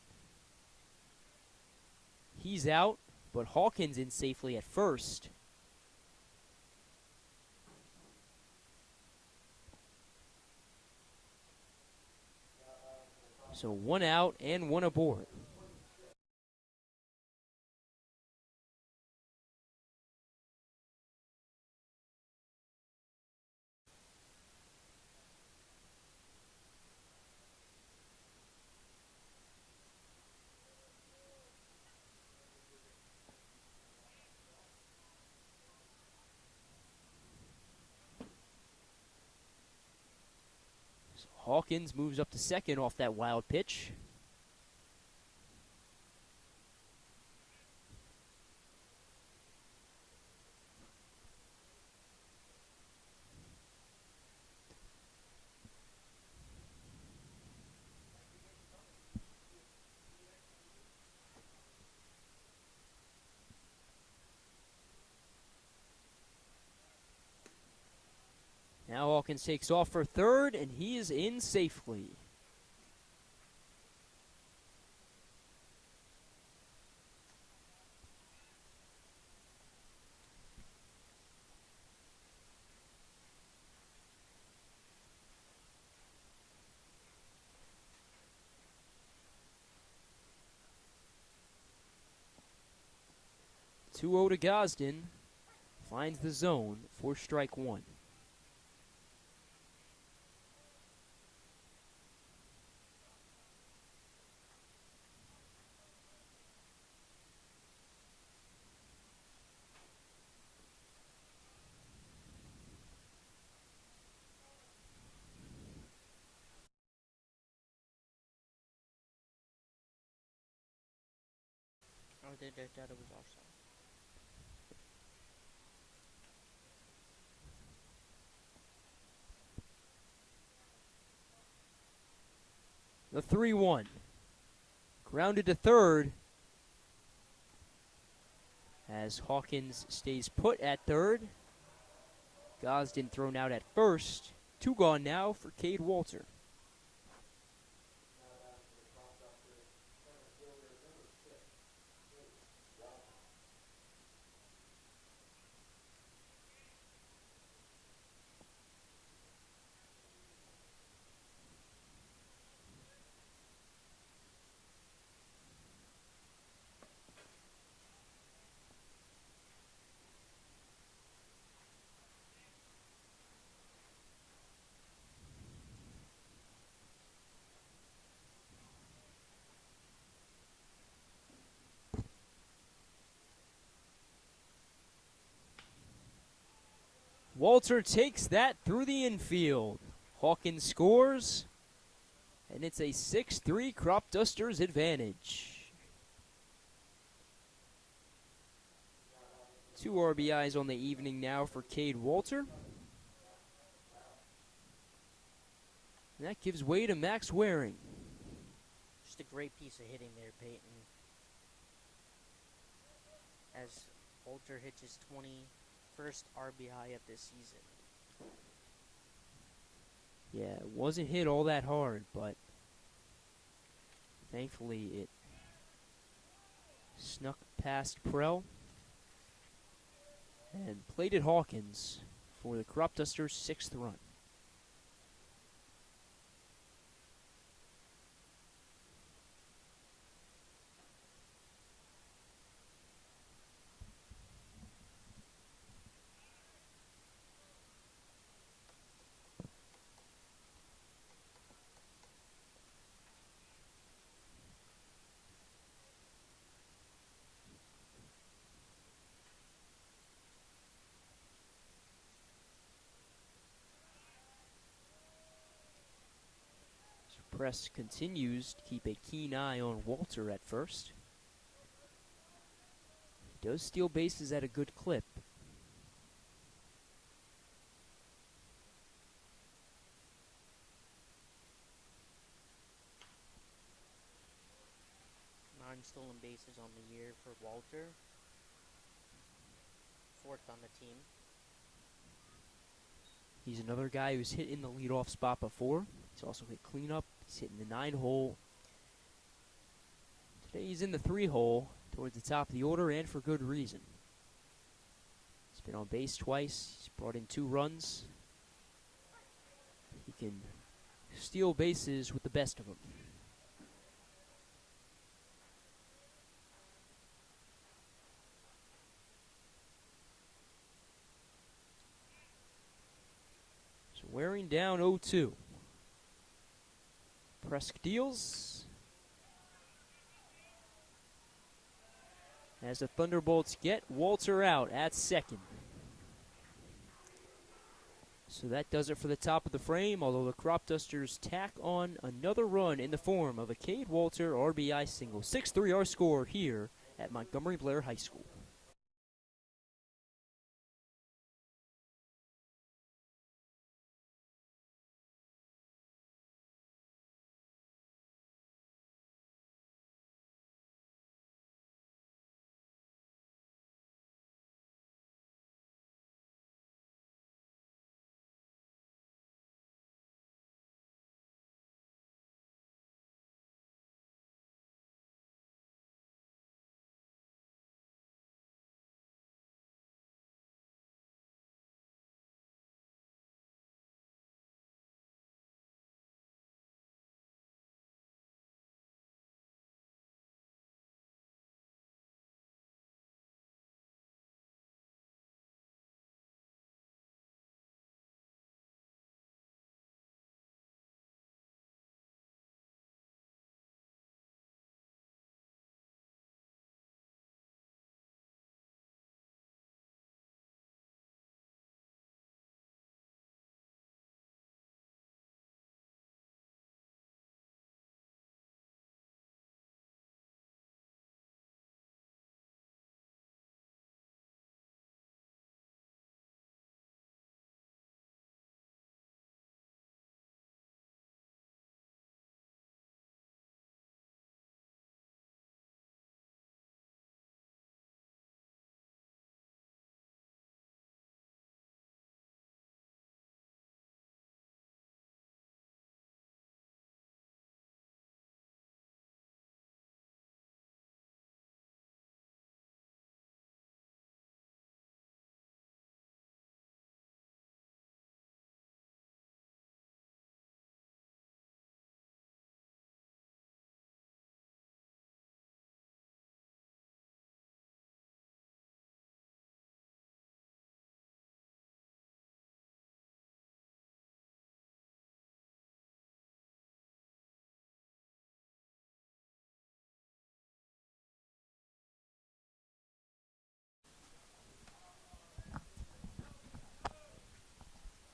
He's out, but Hawkins in safely at first. So one out and one aboard. So Hawkins moves up to second off that wild pitch. Now Hawkins takes off for third, and he is in safely. Two 0 to Gosden. Finds the zone for strike one. Oh, they thought it was offside. The 3-1. Grounded to third. As Hawkins stays put at third. Gosden thrown out at first. Two gone now for Cade Walter. Walter takes that through the infield. Hawkins scores, and it's a 6-3 Cropdusters advantage. 2 RBIs on the evening now for Cade Walter. And that gives way to Max Waring. Just a great piece of hitting there, Peyton. As Walter hits his 21st RBI of this season. Yeah, it wasn't hit all that hard, but thankfully it snuck past Prell and plated Hawkins for the Cropdusters' 6th run. Press continues to keep a keen eye on Walter at first. He does steal bases at a good clip. Stolen bases on the year for Walter. 4th on the team. He's another guy who's hit in the leadoff spot before. He's also hit cleanup. He's hitting the 9 hole. Today he's in the 3 hole towards the top of the order, and for good reason. He's been on base twice. He's brought in 2 runs. He can steal bases with the best of them. Wearing down 0-2. Presk deals. As the Thunderbolts get Walter out at second. So that does it for the top of the frame, although the Cropdusters tack on another run in the form of a Cade Walter RBI single. 6-3 our score here at Montgomery Blair High School.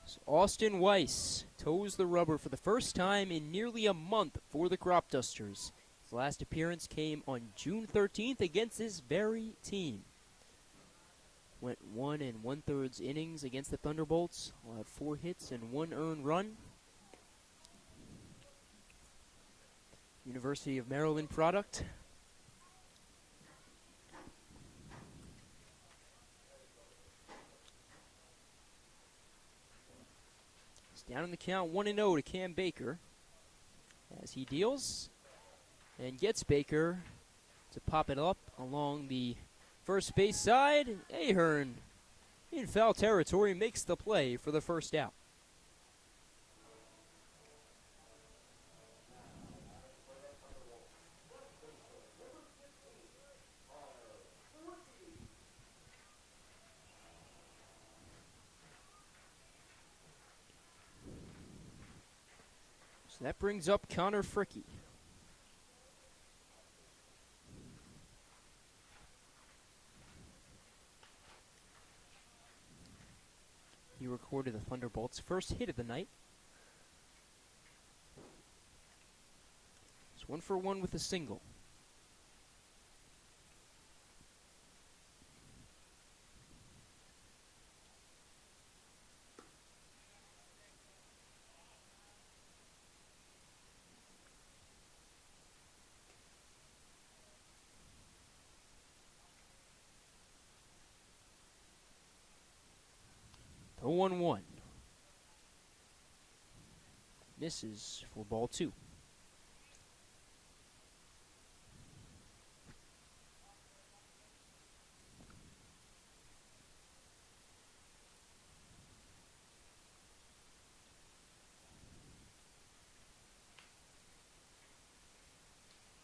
So Austin Weiss toes the rubber for the first time in nearly a month for the Cropdusters. His last appearance came on June 13th against this very team. Went 1 1/3 innings against the Thunderbolts. Allowed 4 hits and 1 earned run. University of Maryland product. Down in the count, 1-0 to Cam Baker as he deals and gets Baker to pop it up along the first base side. Ahern in foul territory makes the play for the first out. So that brings up Connor Fricky. He recorded the Thunderbolts' first hit of the night. 1 for 1 with a single. The 1-1. Misses for ball 2.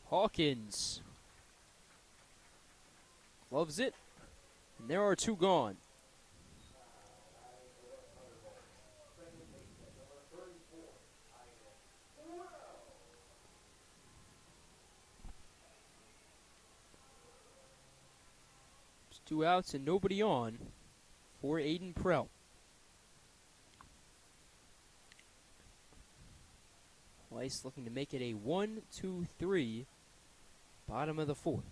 Hawkins loves it, and there are 2 gone. It's 2 outs and nobody on for Aiden Prell. Weiss looking to make it a 1-2-3, bottom of the 4th.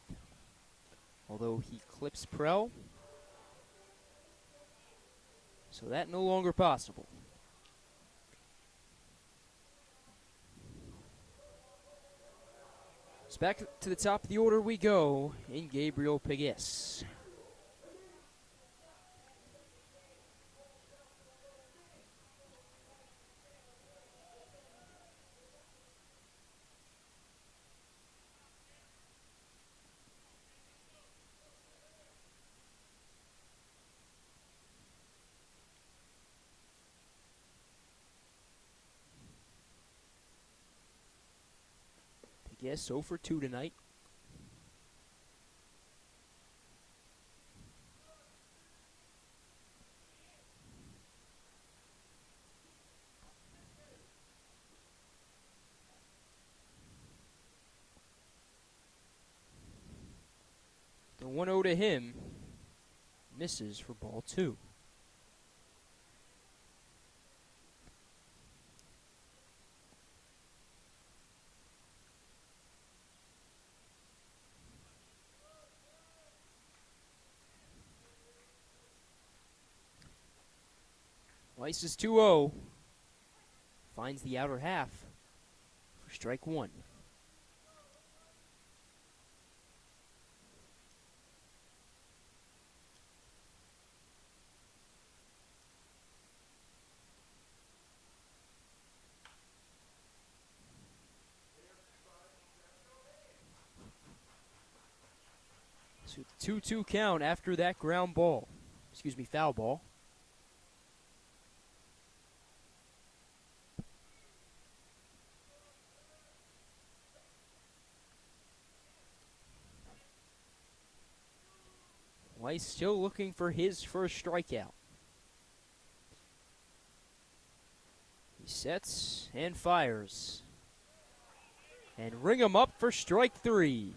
Although he clips Prell, so that no longer possible. So back to the top of the order we go in Gabriel Pegues. Pegues 0 for 2 tonight. The 1-0 to him misses for ball 2. Weiss is 2-0. Finds the outer half for strike 1. So 2-2 count after that ground ball. Excuse me, foul ball. Weiss still looking for his first strikeout. He sets and fires. And ring him up for strike 3.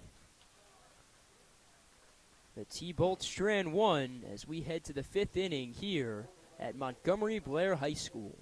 The T-Bolt Strand 1 as we head to the 5th inning here at Montgomery Blair High School.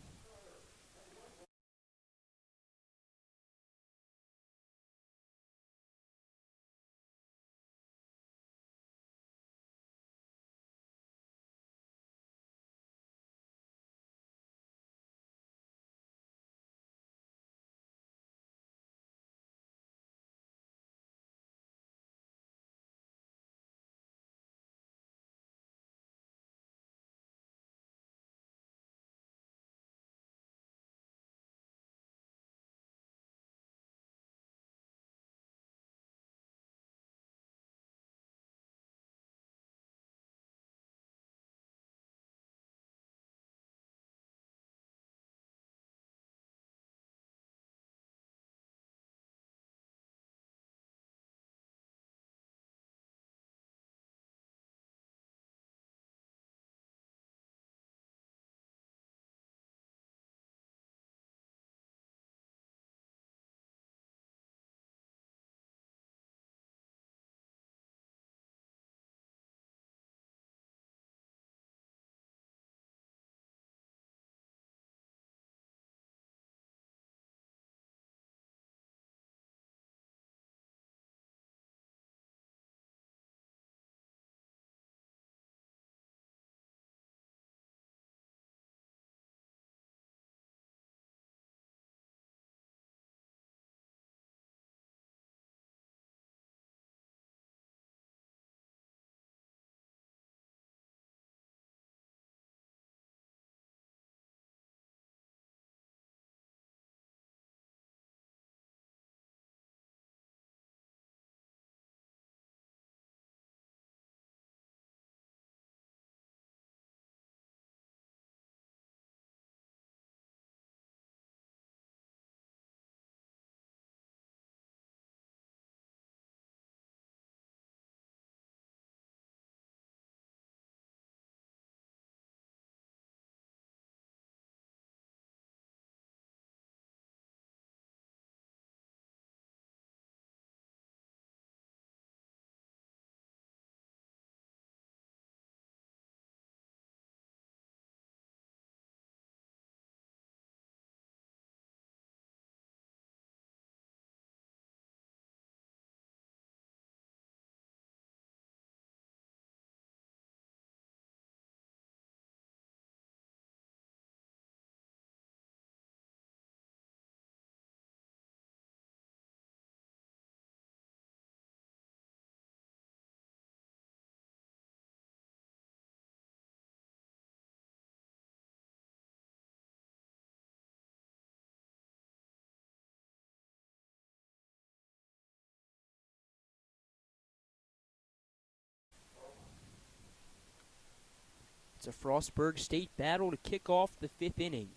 It's a Frostburg State battle to kick off the 5th inning.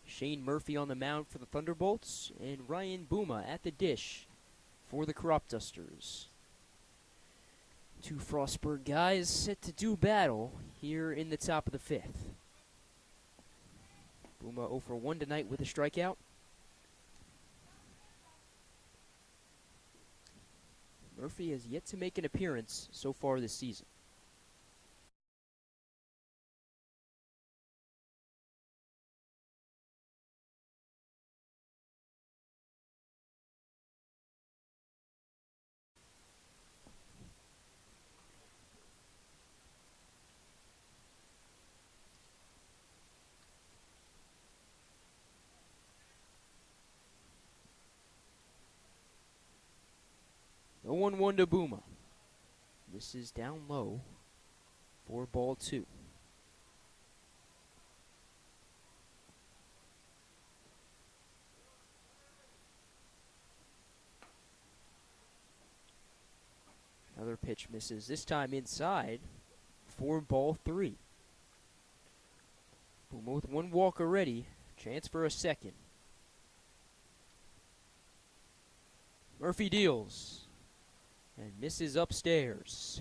Shane Murphy on the mound for the Thunderbolts, and Ryan Booma at the dish for the Cropdusters. Two Frostburg guys set to do battle here in the top of the 5th. Booma 0 for 1 tonight with a strikeout. Murphy has yet to make an appearance so far this season. The 1-1 to Booma. This is down low for ball 2. Another pitch misses, this time inside for ball 3. Booma with 1 walk already, chance for a second. Murphy deals and misses upstairs.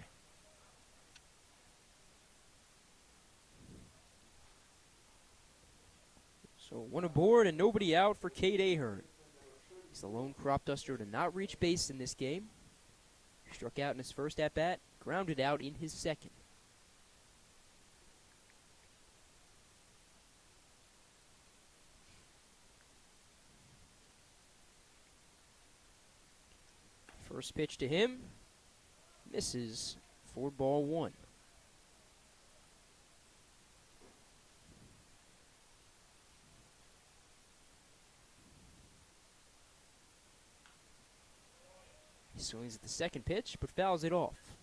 So 1 aboard and nobody out for Cade Ahern. He's the lone Cropduster to not reach base in this game. Struck out in his first at-bat, grounded out in his second. First pitch to him, misses for ball 1. He swings at the second pitch, but fouls it off.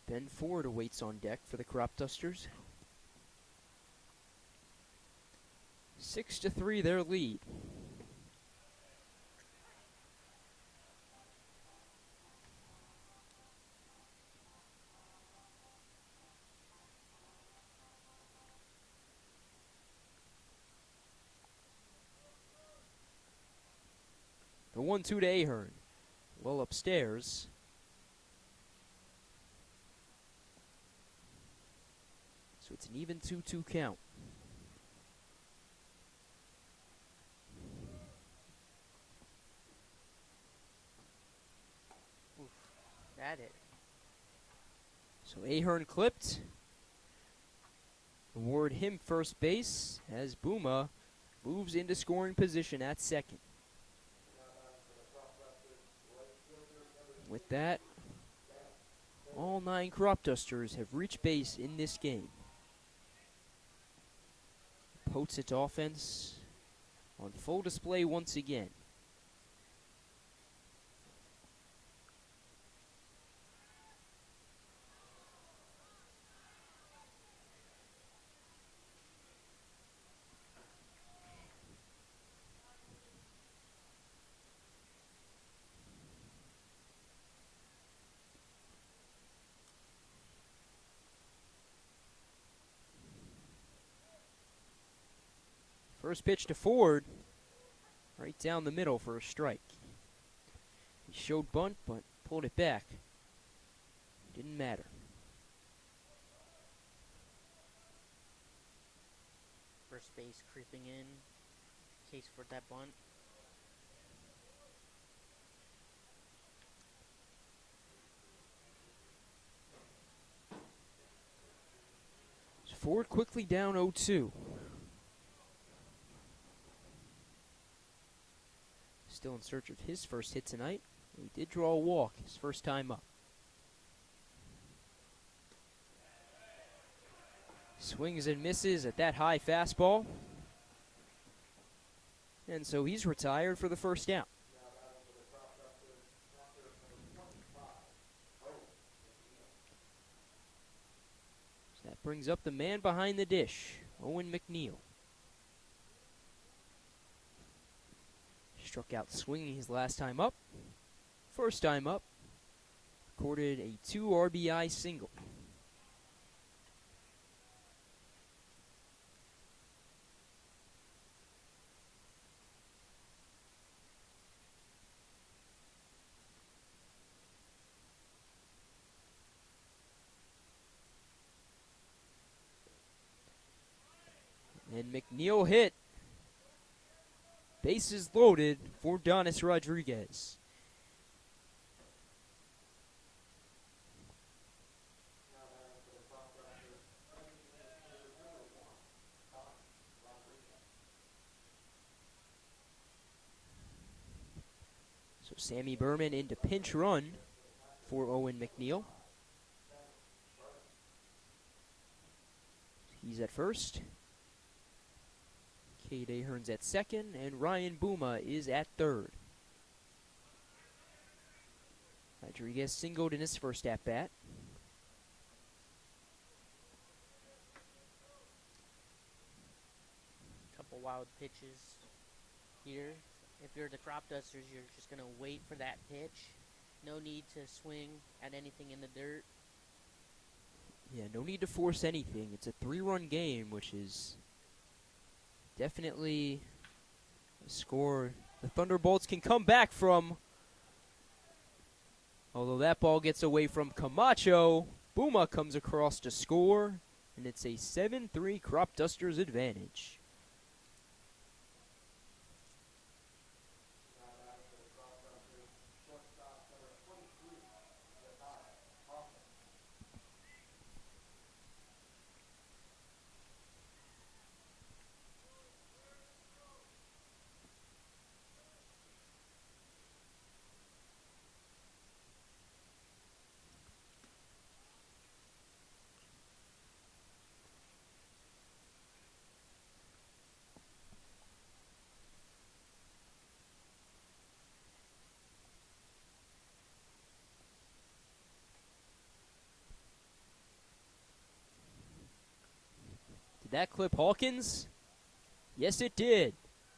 Ben Ford awaits on deck for the Cropdusters. 6-3 their lead. The 1-2 to Ahern. Well upstairs. So it's an even 2-2 count. That it. So Ahern clipped. Award him first base as Booma moves into scoring position at second. With that, all 9 Cropdusters have reached base in this game. Potsit's offense on full display once again. First pitch to Ford, right down the middle for a strike. He showed bunt, but pulled it back. Didn't matter. First base creeping in. Case for that bunt. Ford quickly down 0-2. Still in search of his first hit tonight. He did draw a walk his first time up. Swings and misses at that high fastball. And so he's retired for the first down. So that brings up the man behind the dish, Owen McNeil. Struck out swinging his last time up. First time up, recorded a 2 RBI single. And McNeil hit. Bases loaded for Donis Rodriguez. So Sammy Berman into pinch run for Owen McNeil. He's at first. Cade Ahern's at second, and Ryan Booma is at third. Rodriguez singled in his first at-bat. Couple wild pitches here. If you're the Cropdusters, you're just going to wait for that pitch. No need to swing at anything in the dirt. Yeah, no need to force anything. It's a 3-run game, which is definitely a score the Thunderbolts can come back from. Although that ball gets away from Camacho, Booma comes across to score, and it's a 7-3 Cropdusters advantage. Did that clip Hawkins? Yes, it did.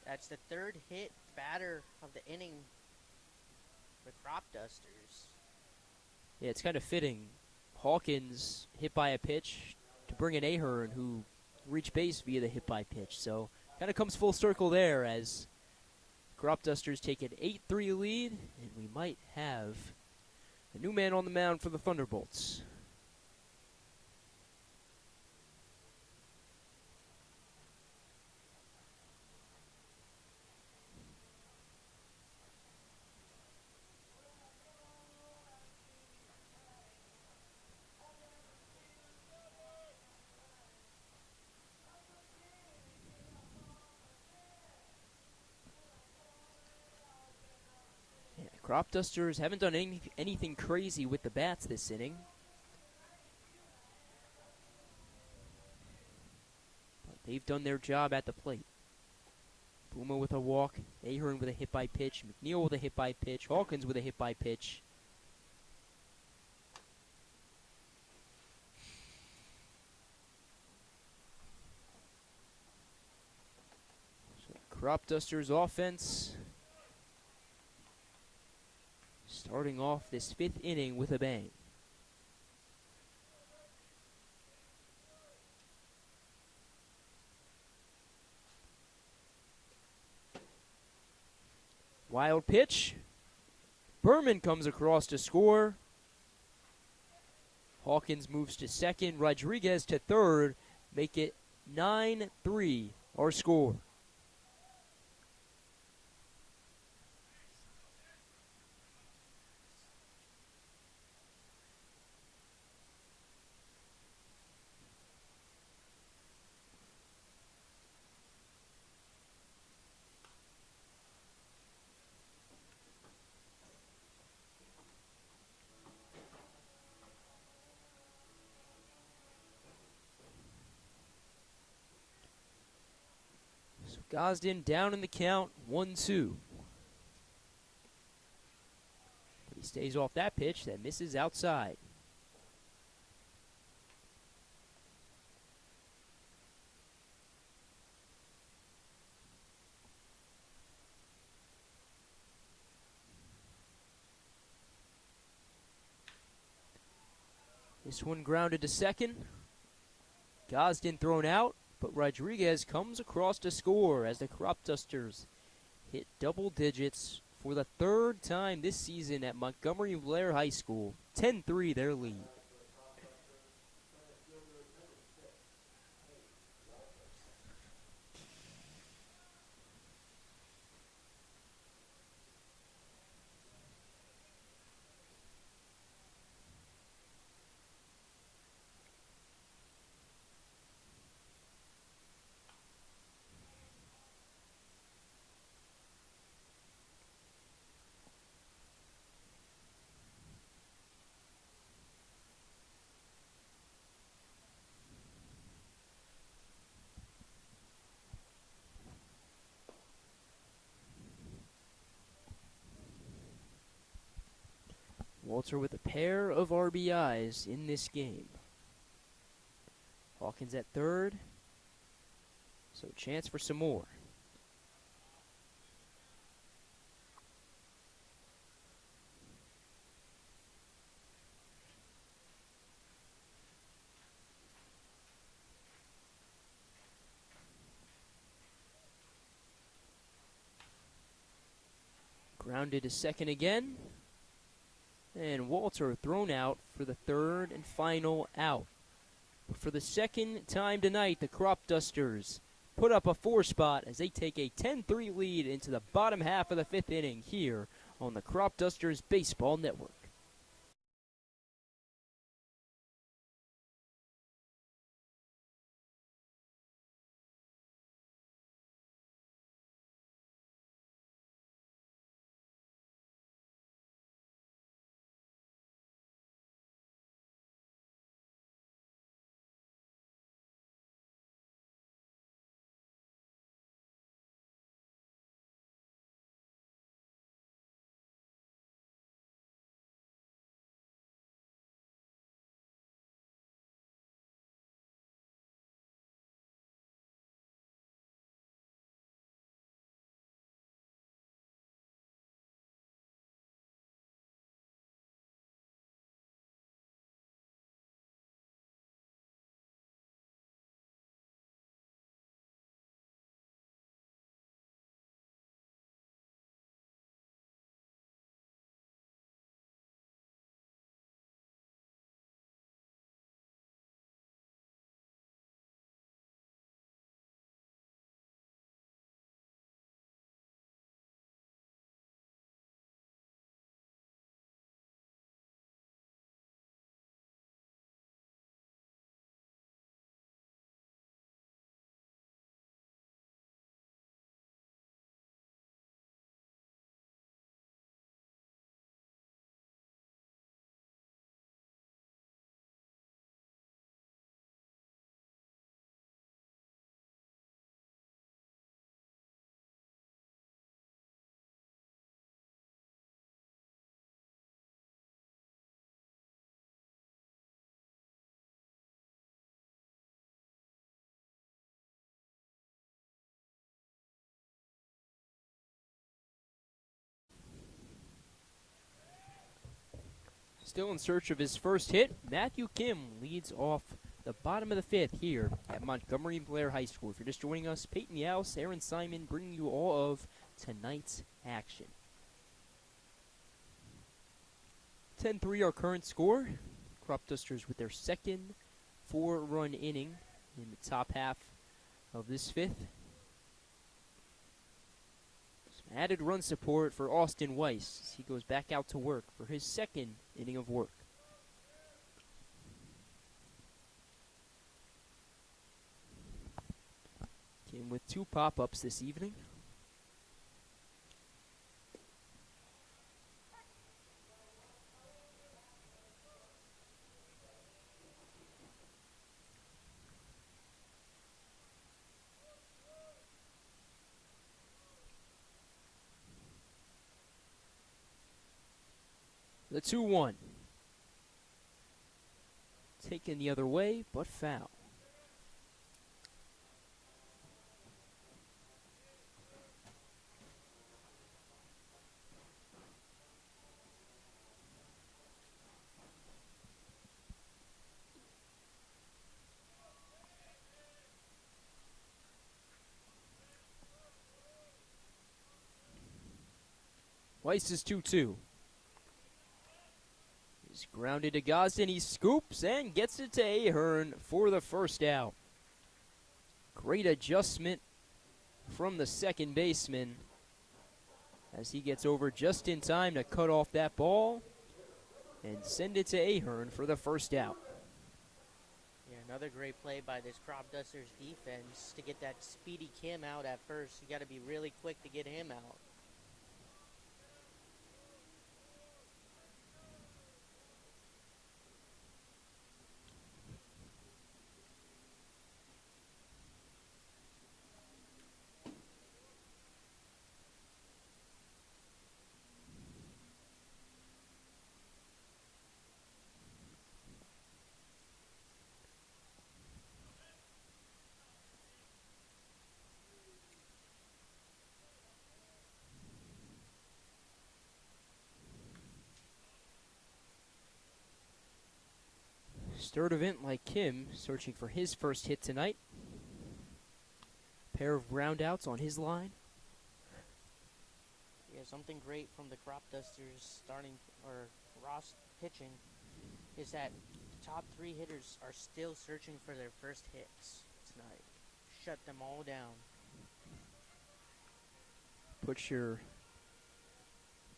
That's the third hit batter of the inning for Cropdusters. Yeah, it's kind of fitting. Hawkins hit by a pitch to bring in Ahern, who reached base via the hit by pitch. So kind of comes full circle there as Cropdusters take an 8-3 lead, and we might have a new man on the mound for the Thunderbolts. Cropdusters haven't done anything crazy with the bats this inning. But they've done their job at the plate. Booma with a walk, Ahern with a hit by pitch, McNeil with a hit by pitch, Hawkins with a hit by pitch. So Cropdusters offense starting off this 5th inning with a bang. Wild pitch. Berman comes across to score. Hawkins moves to second. Rodriguez to third. Make it 9-3 our score. Gosden down in the count, 1-2. But he stays off that pitch that misses outside. This one grounded to second. Gosden thrown out, but Rodriguez comes across to score as the Cropdusters hit double digits for the third time this season at Montgomery Blair High School. 10-3 their lead. Walter with a pair of RBIs in this game. Hawkins at third, so chance for some more. Grounded to second again. And Walter thrown out for the third and final out. But for the second time tonight, the Cropdusters put up a 4-spot as they take a 10-3 lead into the bottom half of the fifth inning here on the Cropdusters Baseball Network. Still in search of his first hit, Matthew Kim leads off the bottom of the fifth here at Montgomery Blair High School. If you're just joining us, Peyton Yaus, Aaron Simon bringing you all of tonight's action. 10-3 our current score. Cropdusters with their second 4-run inning in the top half of this fifth. Some added run support for Austin Weiss as he goes back out to work for his second inning of work. Came with 2 pop-ups this evening. The 2-1. Taken the other way, but foul. Weiss is 2-2. He's grounded to Gosden. He scoops and gets it to Ahern for the first out. Great adjustment from the second baseman as he gets over just in time to cut off that ball and send it to Ahern for the first out. Yeah, another great play by this Cropdusters defense to get that speedy Kim out at first. You got to be really quick to get him out. Sturdivant, like Kim, searching for his first hit tonight. Pair of groundouts on his line. Yeah, something great from the Cropdusters starting, or Ross pitching, is that the top three hitters are still searching for their first hits tonight. Shut them all down. Put your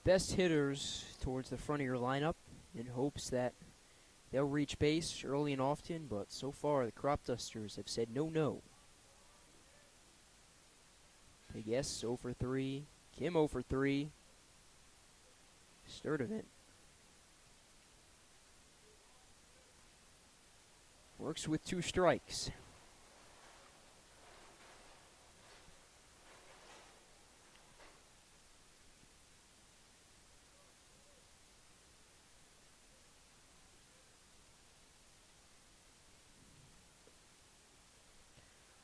best hitters towards the front of your lineup in hopes that they'll reach base early and often, but so far the Cropdusters have said no. Big S 0 for 3. Kim 0 for 3. Sturdivant works with 2 strikes.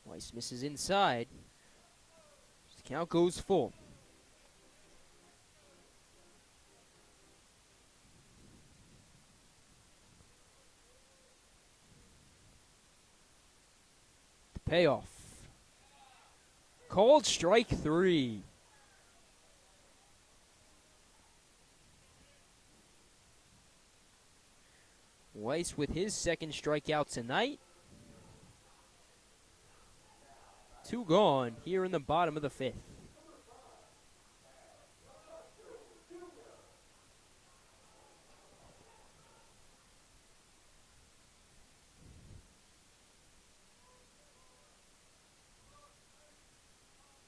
Weiss misses inside. The count goes full. The payoff. Called strike 3. Weiss with his second strikeout tonight. 2 gone here in the bottom of the 5th.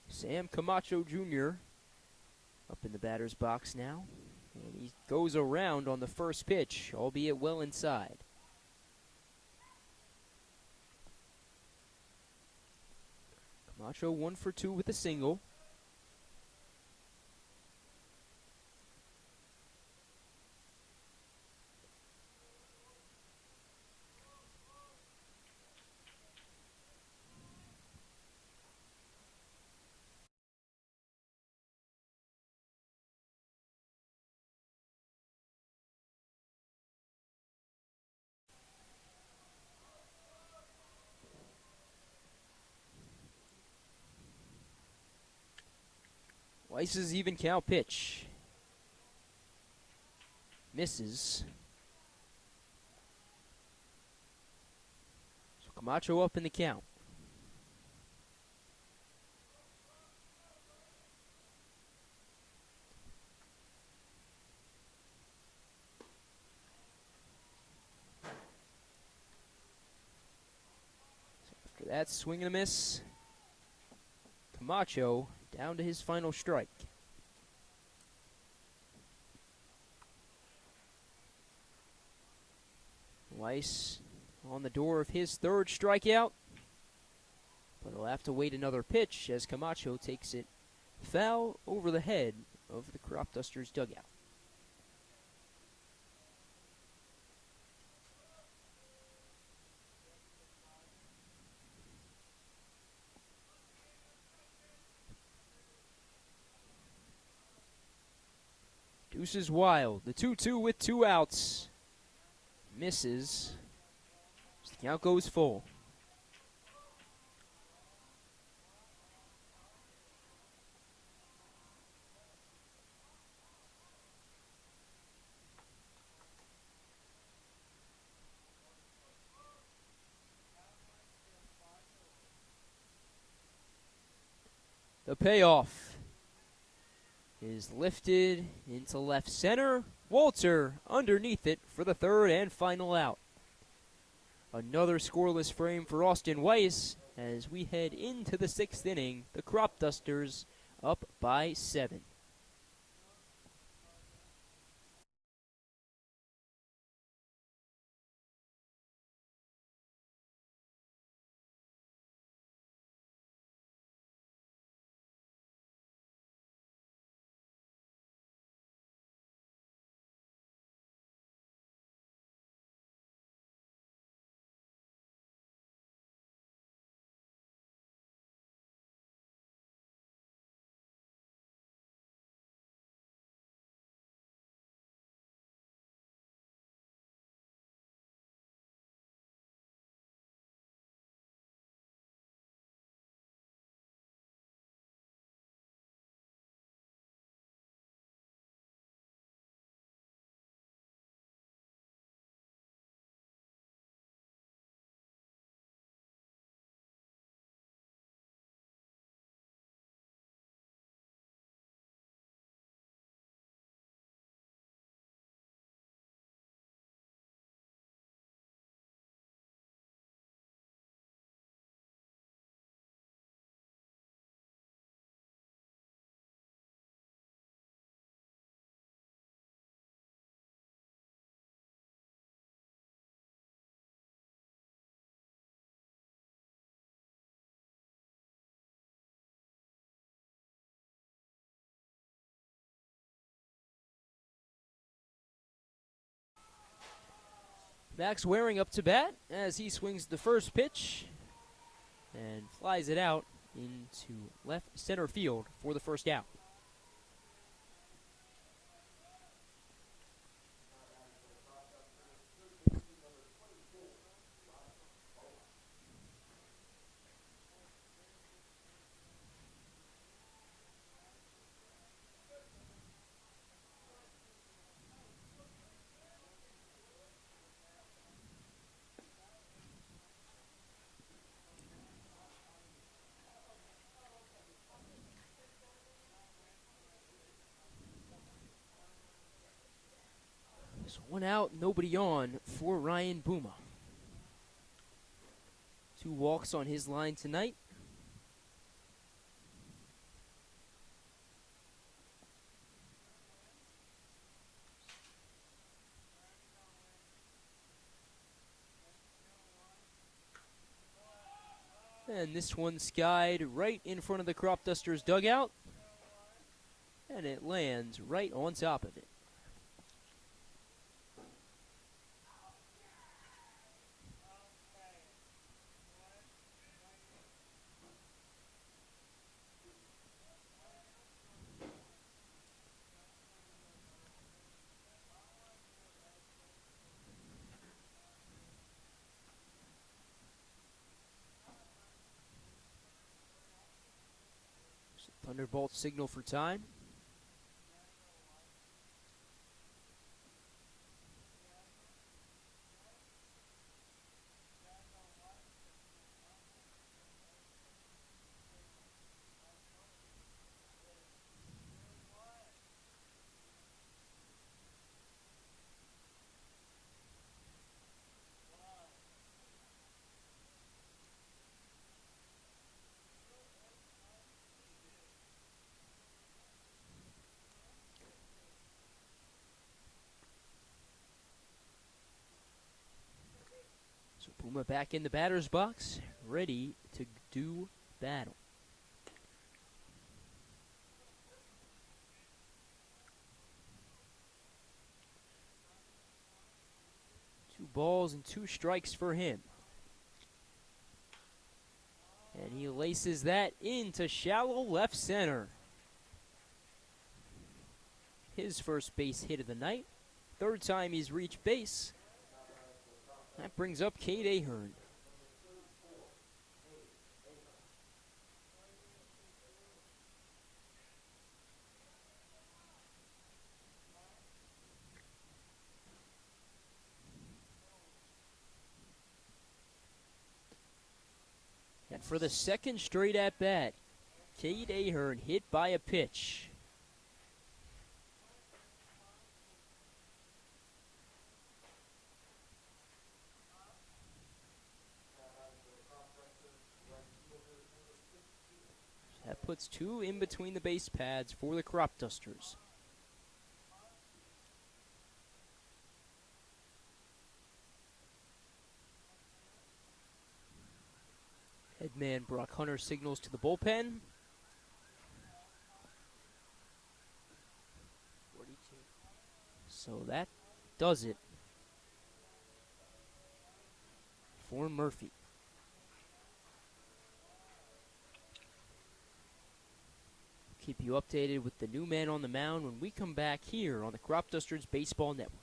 Sam Camacho Jr. up in the batter's box now. And he goes around on the first pitch, albeit well inside. Camacho 1 for 2 with a single. Weiss's even count pitch. Misses. So Camacho up in the count. So after that swing and a miss, Camacho down to his final strike. Weiss on the door of his 3rd strikeout, but he'll have to wait another pitch as Camacho takes it foul over the head of the Cropdusters dugout. Deuces wild. The 2-2 with 2 outs. Misses. So the count goes full. The payoff is lifted into left center. Walter underneath it for the third and final out. Another scoreless frame for Austin Weiss as we head into the sixth inning. The Cropdusters up by 7. Max Waring up to bat as he swings the first pitch and flies it out into left center field for the first out. So 1 out, nobody on for Ryan Booma. 2 walks on his line tonight. And this one skied right in front of the Cropdusters dugout. And it lands right on top of it. Thunderbolts signal for time. So Puma back in the batter's box, ready to do battle. Two balls and 2 strikes for him. And he laces that into shallow left center. His first base hit of the night. 3rd time he's reached base. That brings up Cade Ahern. And for the second straight at bat, Cade Ahern hit by a pitch. That puts 2 in between the base pads for the Cropdusters. Headman Brock Hunter signals to the bullpen. 42. So that does it for Murphy. Keep you updated with the new man on the mound when we come back here on the Cropdusters Baseball Network.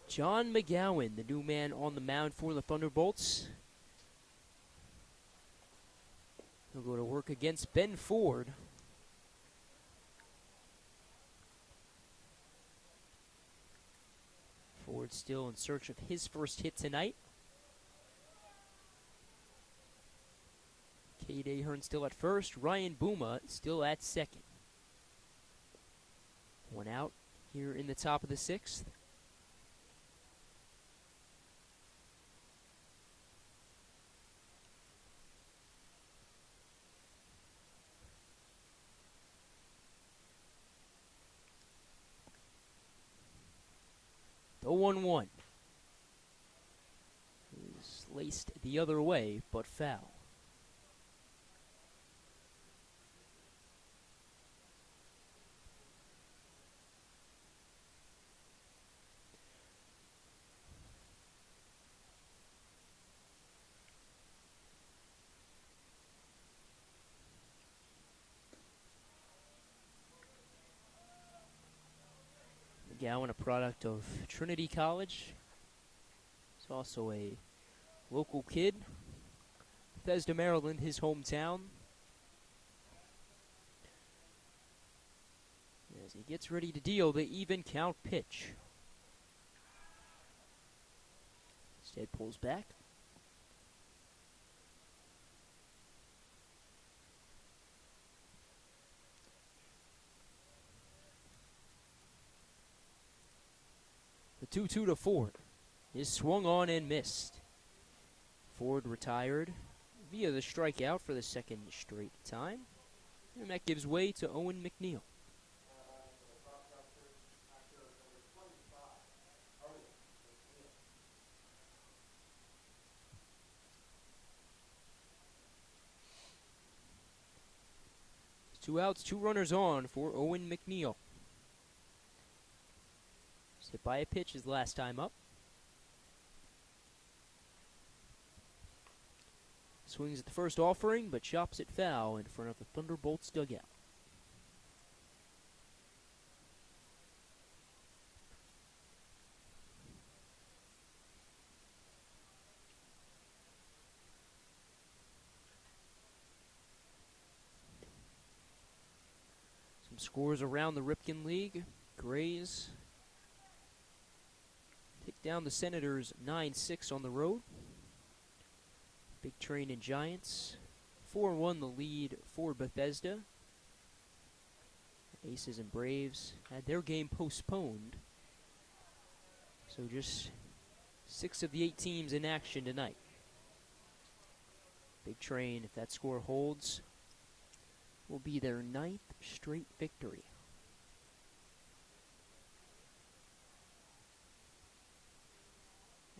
John McGowan, the new man on the mound for the Thunderbolts. He'll go to work against Ben Ford. Ford still in search of his first hit tonight. Cade Ahern still at first. Ryan Booma still at second. 1 out here in the top of the 6th. The 1-1 is laced the other way, but foul. McGowan, a product of Trinity College. He's also a local kid. Bethesda, Maryland, his hometown. As he gets ready to deal the even count pitch. Instead pulls back. The 2-2 to Ford is swung on and missed. Ford retired via the strikeout for the second straight time. And that gives way to Owen McNeil. 2 outs, 2 runners on for Owen McNeil. Hit by a pitch his last time up. Swings at the first offering, but chops it foul in front of the Thunderbolts dugout. Some scores around the Ripken League. Grays take down the Senators 9-6 on the road. Big Train and Giants 4-1 the lead for Bethesda. Aces and Braves had their game postponed. So just 6 of the 8 teams in action tonight. Big Train, if that score holds, will be their 9th straight victory.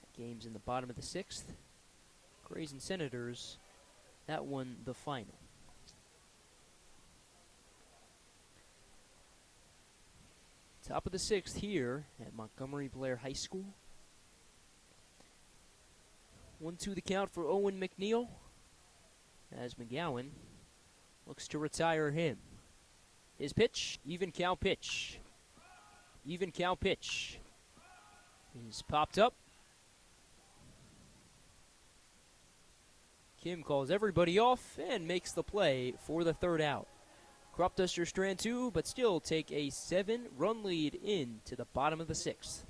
That game's in the bottom of the 6th. Grays and Senators, that won the final. Top of the 6th here at Montgomery Blair High School. 1-2 the count for Owen McNeil as McGowan looks to retire him. His pitch, even count pitch. Even count pitch. He's popped up. Kim calls everybody off and makes the play for the 3rd out. Cropdusters strand 2, but still take a 7-run lead into the bottom of the 6th.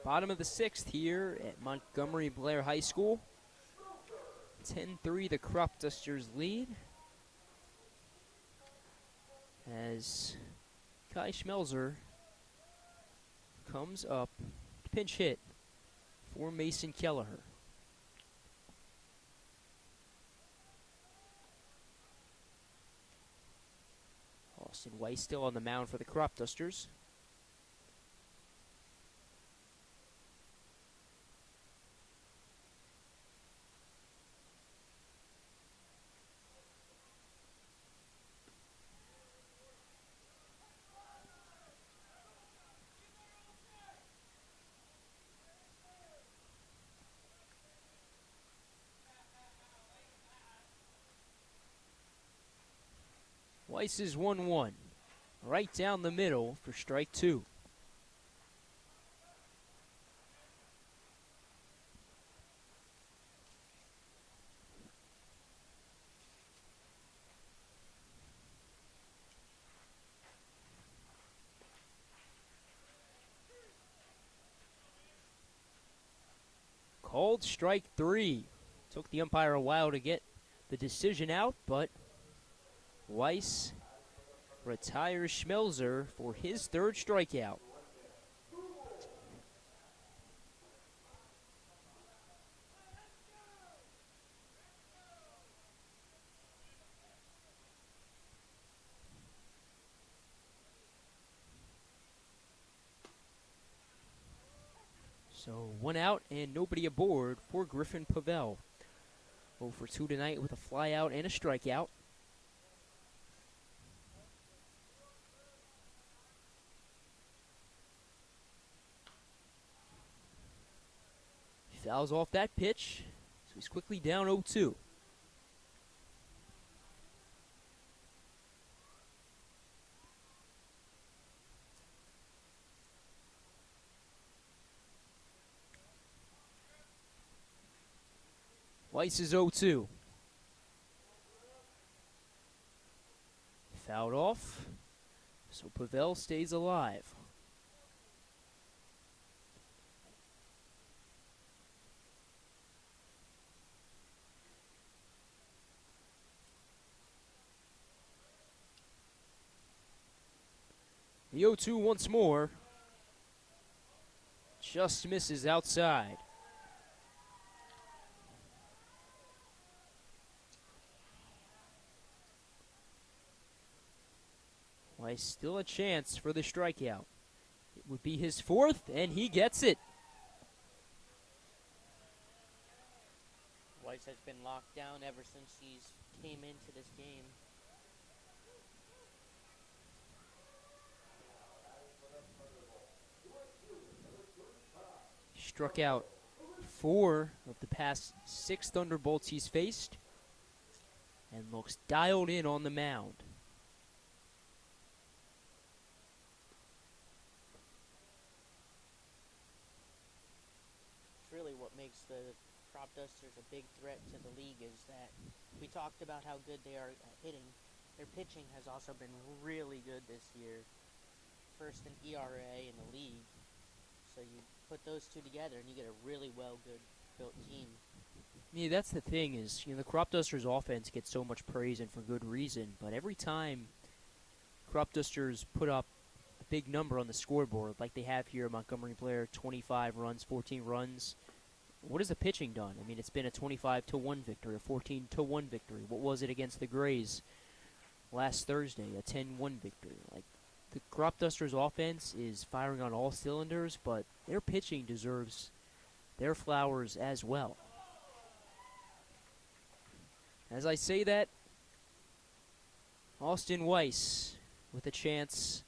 Bottom of the 6th here at Montgomery Blair High School. 10-3 the Cropdusters lead. As Kai Schmelzer comes up, pinch hit for Mason Kelleher. Austin Weiss still on the mound for the Cropdusters. Weiss is 1-1. right down the middle for strike two. Called strike three. Took the umpire a while to get the decision out, but Weiss retires Schmelzer for his third strikeout. So 1 out and nobody aboard for Griffin Pavel. 0 for 2 tonight with a flyout and a strikeout. He fouls off that pitch, so he's quickly down 0-2. Weiss is 0-2. Fouled off, so Pavel stays alive. The 0-2 once more. Just misses outside. Weiss still a chance for the strikeout. It would be his fourth, and he gets it. Weiss has been locked down ever since he's came into this game. Struck out 4 of the past 6 Thunderbolts he's faced, and looks dialed in on the mound. Really what makes the Cropdusters a big threat to the league is that we talked about how good they are at hitting. Their pitching has also been really good this year. First in ERA in the league. So you put those two together and you get a really built team. Yeah, that's the thing is, the Cropdusters offense gets so much praise and for good reason, but every time Cropdusters put up a big number on the scoreboard, like they have here at Montgomery Blair, 25 runs, 14 runs, what has the pitching done? I mean, it's been a 25-1 victory, a 14-1 victory. What was it against the Grays last Thursday? A 10-1 victory. Like, the Cropdusters offense is firing on all cylinders, but their pitching deserves their flowers as well. As I say that, Austin Weiss with a chance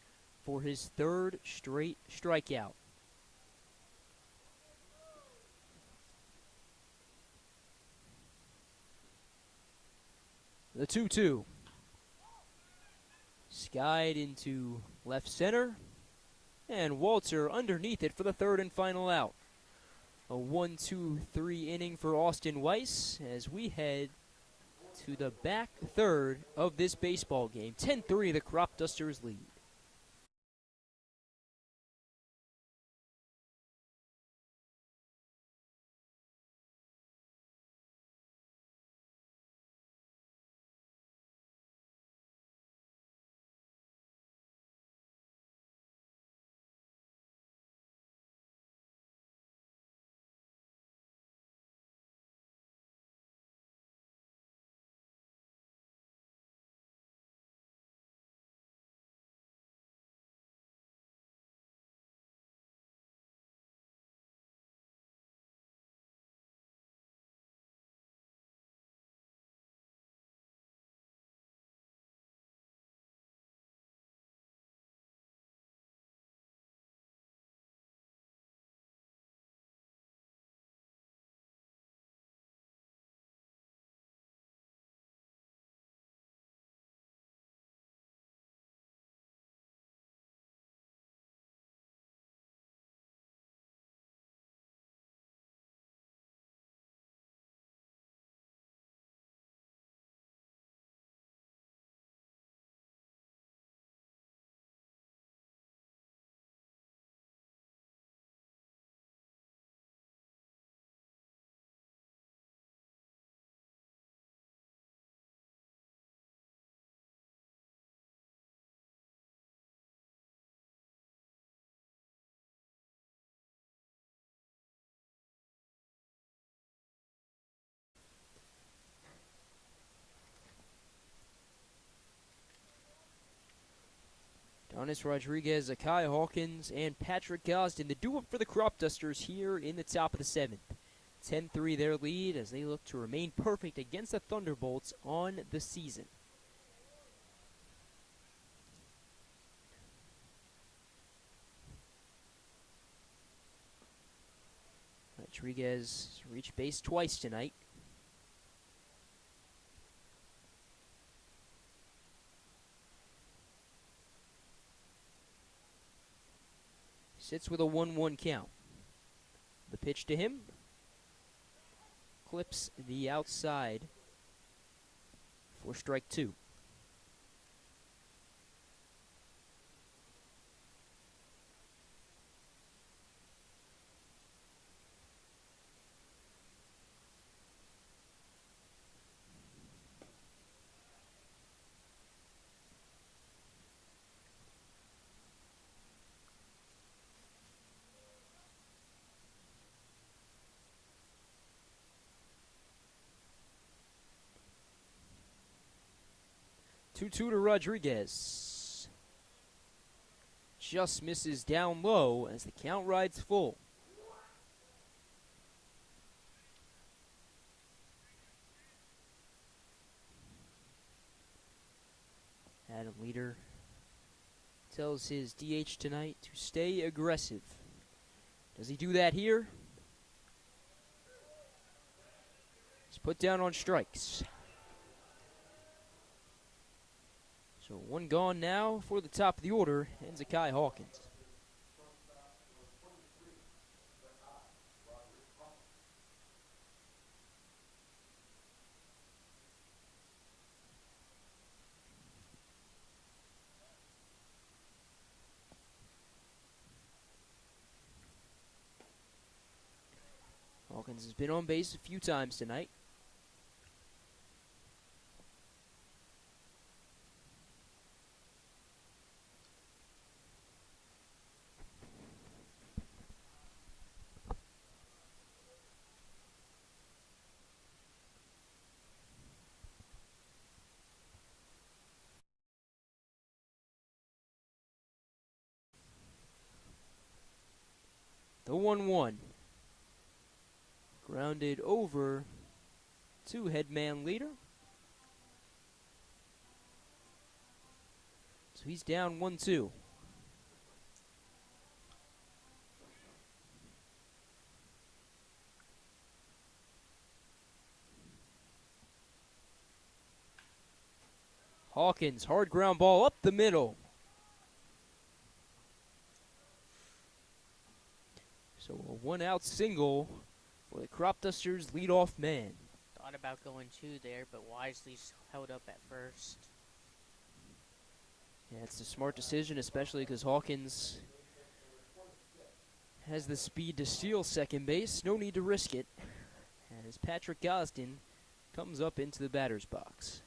for his third straight strikeout. The 2-2. Skied into left center. And Walter underneath it for the third and final out. A 1-2-3 inning for Austin Weiss as we head to the back third of this baseball game. 10-3, the Cropdusters lead. Jonas Rodriguez, Akai Hawkins, and Patrick Gosden, the duo for the Cropdusters here in the top of the 7th. 10-3 their lead as they look to remain perfect against the Thunderbolts on the season. Rodriguez reached base twice tonight. Sits with a 1-1 count. The pitch to him clips the outside for strike 2. Two to Rodriguez. Just misses down low as the count rides full. Adam Leader tells his DH tonight to stay aggressive. Does he do that here? He's put down on strikes. So one gone now for the top of the order, and Zakai Hawkins. Hawkins has been on base a few times tonight. The 1-1. Grounded over to Headman Leader. So he's down 1-2. Hawkins, hard ground ball up the middle. So a 1-out single for the Cropdusters leadoff man. Thought about going 2 there, but wisely held up at first. Yeah, it's a smart decision, especially because Hawkins has the speed to steal second base. No need to risk it. As Patrick Gosden comes up into the batter's box.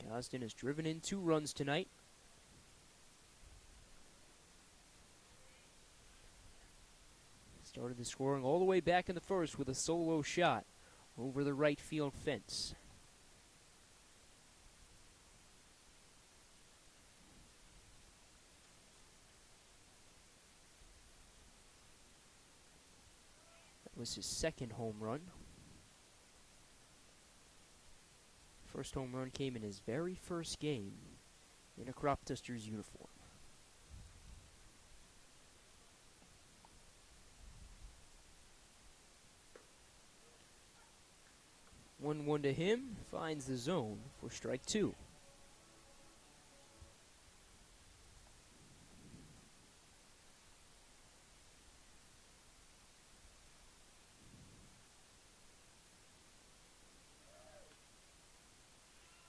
Gosden has driven in 2 runs tonight. Started the scoring all the way back in the first with a solo shot over the right field fence. That was his second home run. First home run came in his very first game in a Cropdusters uniform. One to him, finds the zone for strike 2.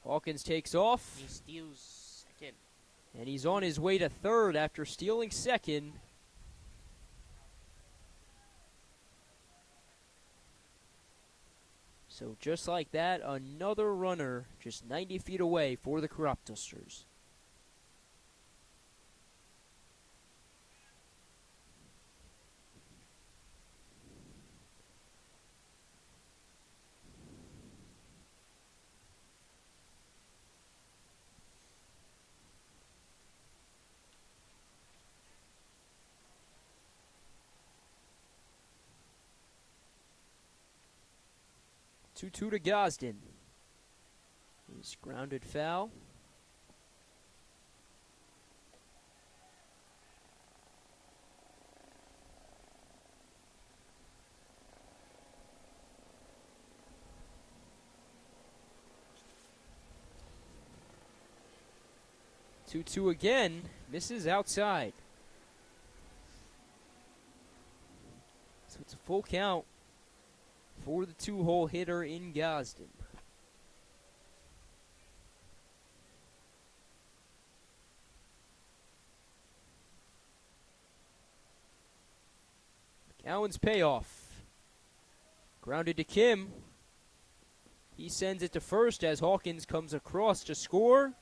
Hawkins takes off. He steals second. And he's on his way to third after stealing second. So just like that, another runner just 90 feet away for the Cropdusters. 2-2 to Gosden. He's grounded foul. Two again, misses outside. So it's a full count for the 2-hole hitter in Gosden. McGowan's payoff. Grounded to Kim. He sends it to first as Hawkins comes across to score.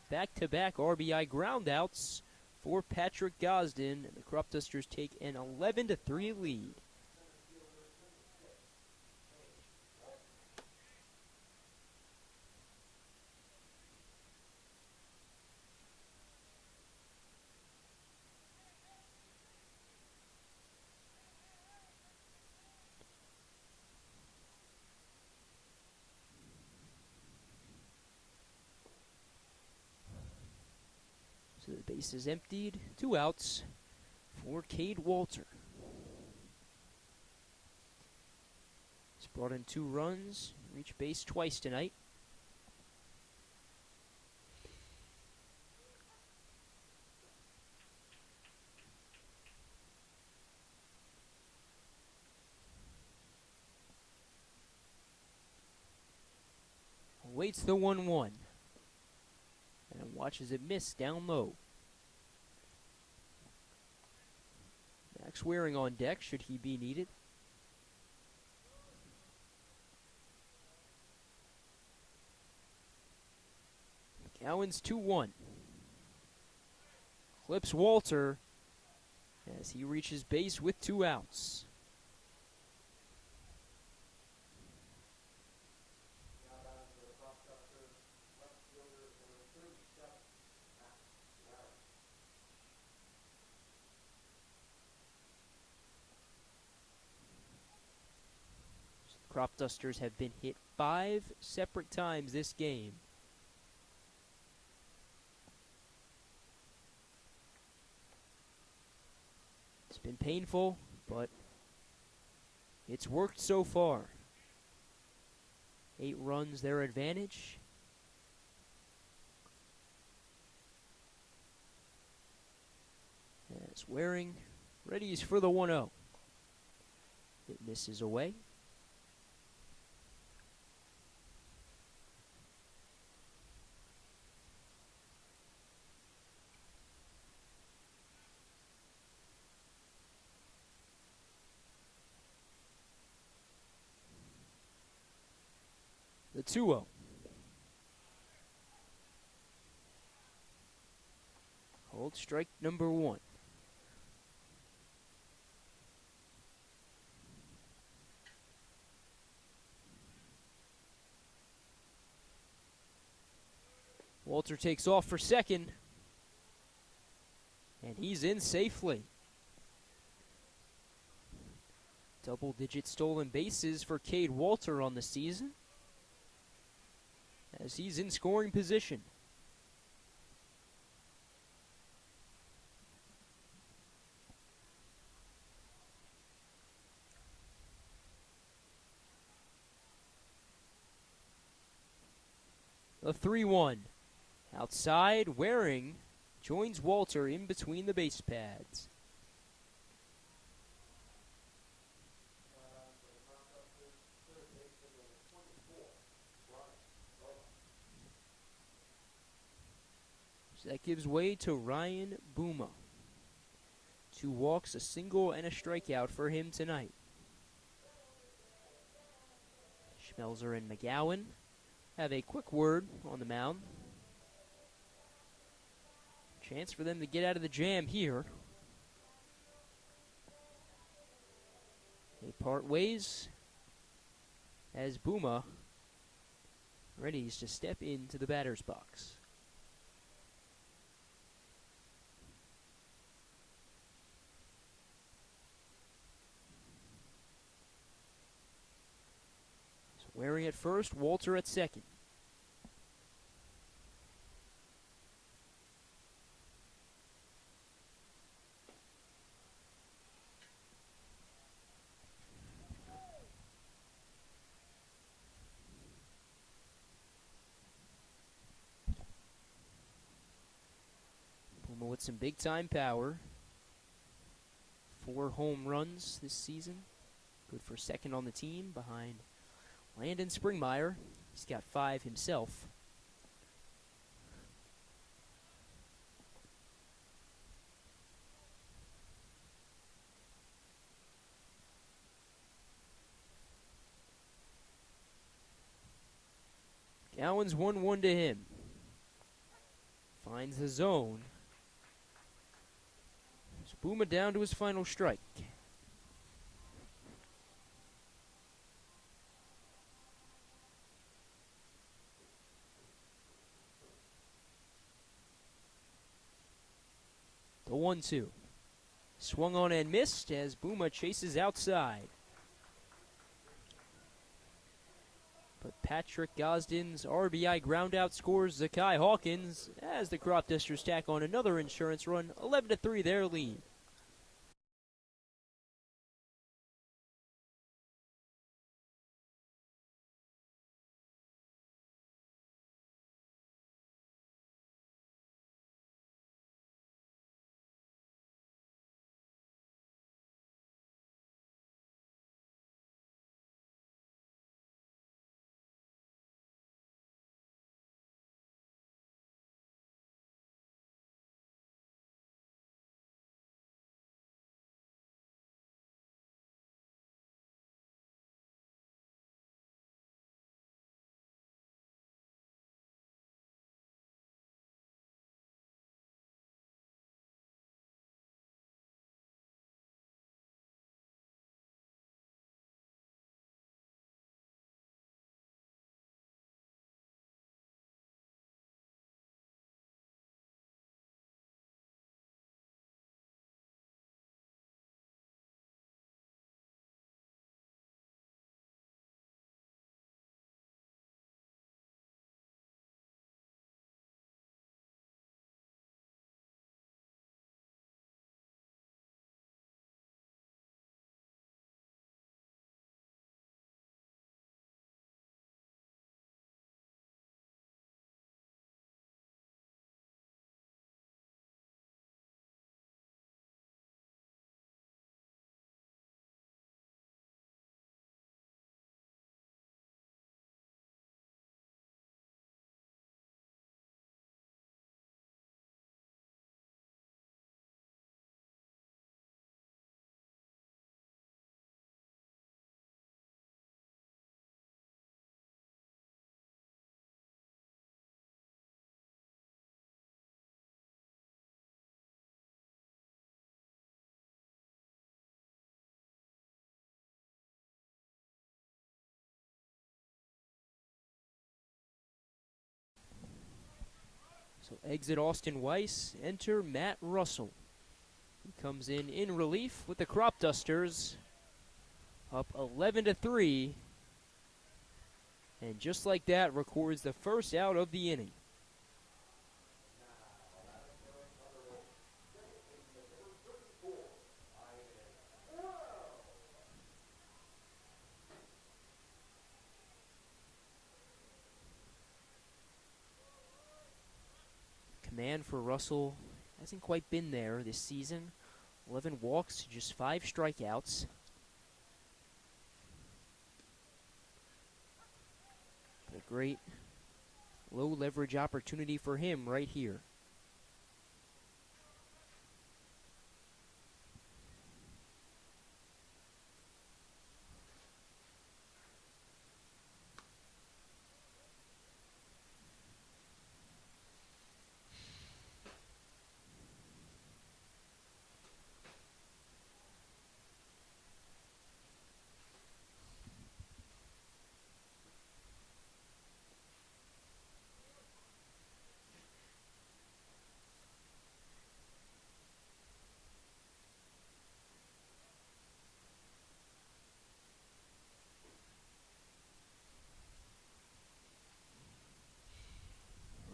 Back-to-back RBI groundouts for Patrick Gosden, and the Cropdusters take an 11-3 lead. So the base is emptied. 2 outs for Cade Walter. He's brought in 2 runs, reached base twice tonight. Waits the 1-1. And watches it miss down low. Max Waring on deck should he be needed. McGowan's 2-1. Clips Walter as he reaches base with 2 outs. Cropdusters have been hit 5 separate times this game. It's been painful, but it's worked so far. 8 runs their advantage. As Waring readies for the 1-0. It misses away. The 2-0. Called strike number 1. Walter takes off for second. And he's in safely. Double-digit stolen bases for Cade Walter on the season, as he's in scoring position. The 3-1. Outside, Waring joins Walter in between the base pads. So that gives way to Ryan Booma. 2 walks, a single, and a strikeout for him tonight. Schmelzer and McGowan have a quick word on the mound. Chance for them to get out of the jam here. They part ways as Booma readies to step into the batter's box. Waring at first, Walter at second. Puma with some big time power. 4 home runs this season. Good for second on the team behind Landon Springmeyer. He's got 5 himself. Gowan's 1-1 to him. Finds the zone. Spuma down to his final strike. The 1-2. Swung on and missed as Buma chases outside. But Patrick Gosden's RBI groundout scores Zakai Hawkins as the Cropdusters tack on another insurance run. 11-3 their lead. So exit Austin Weiss, enter Matt Russell. He comes in relief with the Cropdusters, up 11-3, and just like that records the first out of the inning. Command for Russell hasn't quite been there this season. 11 walks, just 5 strikeouts. But a great low leverage opportunity for him right here.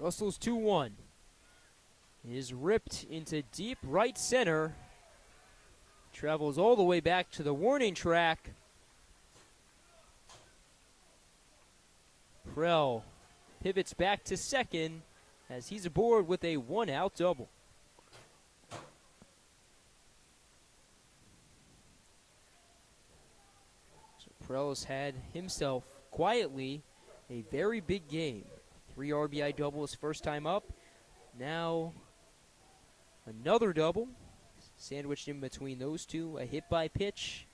Russell's 2-1. Is ripped into deep right center. Travels all the way back to the warning track. Prell pivots back to second as he's aboard with a 1-out double. So Prell has had himself quietly a very big game. 3 RBI double his first time up. Now another double sandwiched in between those two. A hit by pitch.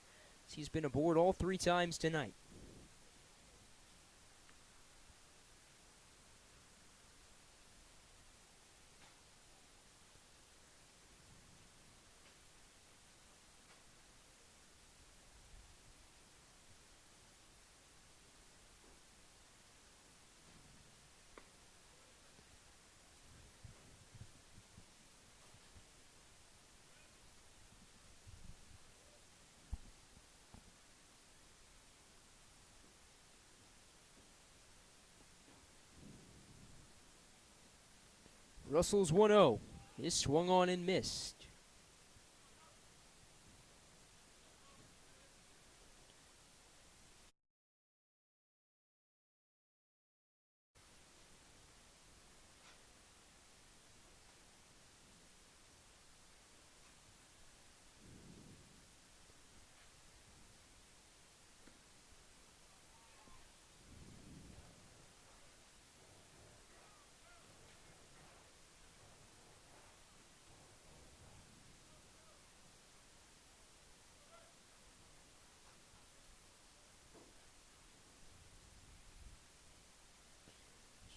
He's been aboard all 3 times tonight. Russell's 1-0 is swung on and missed.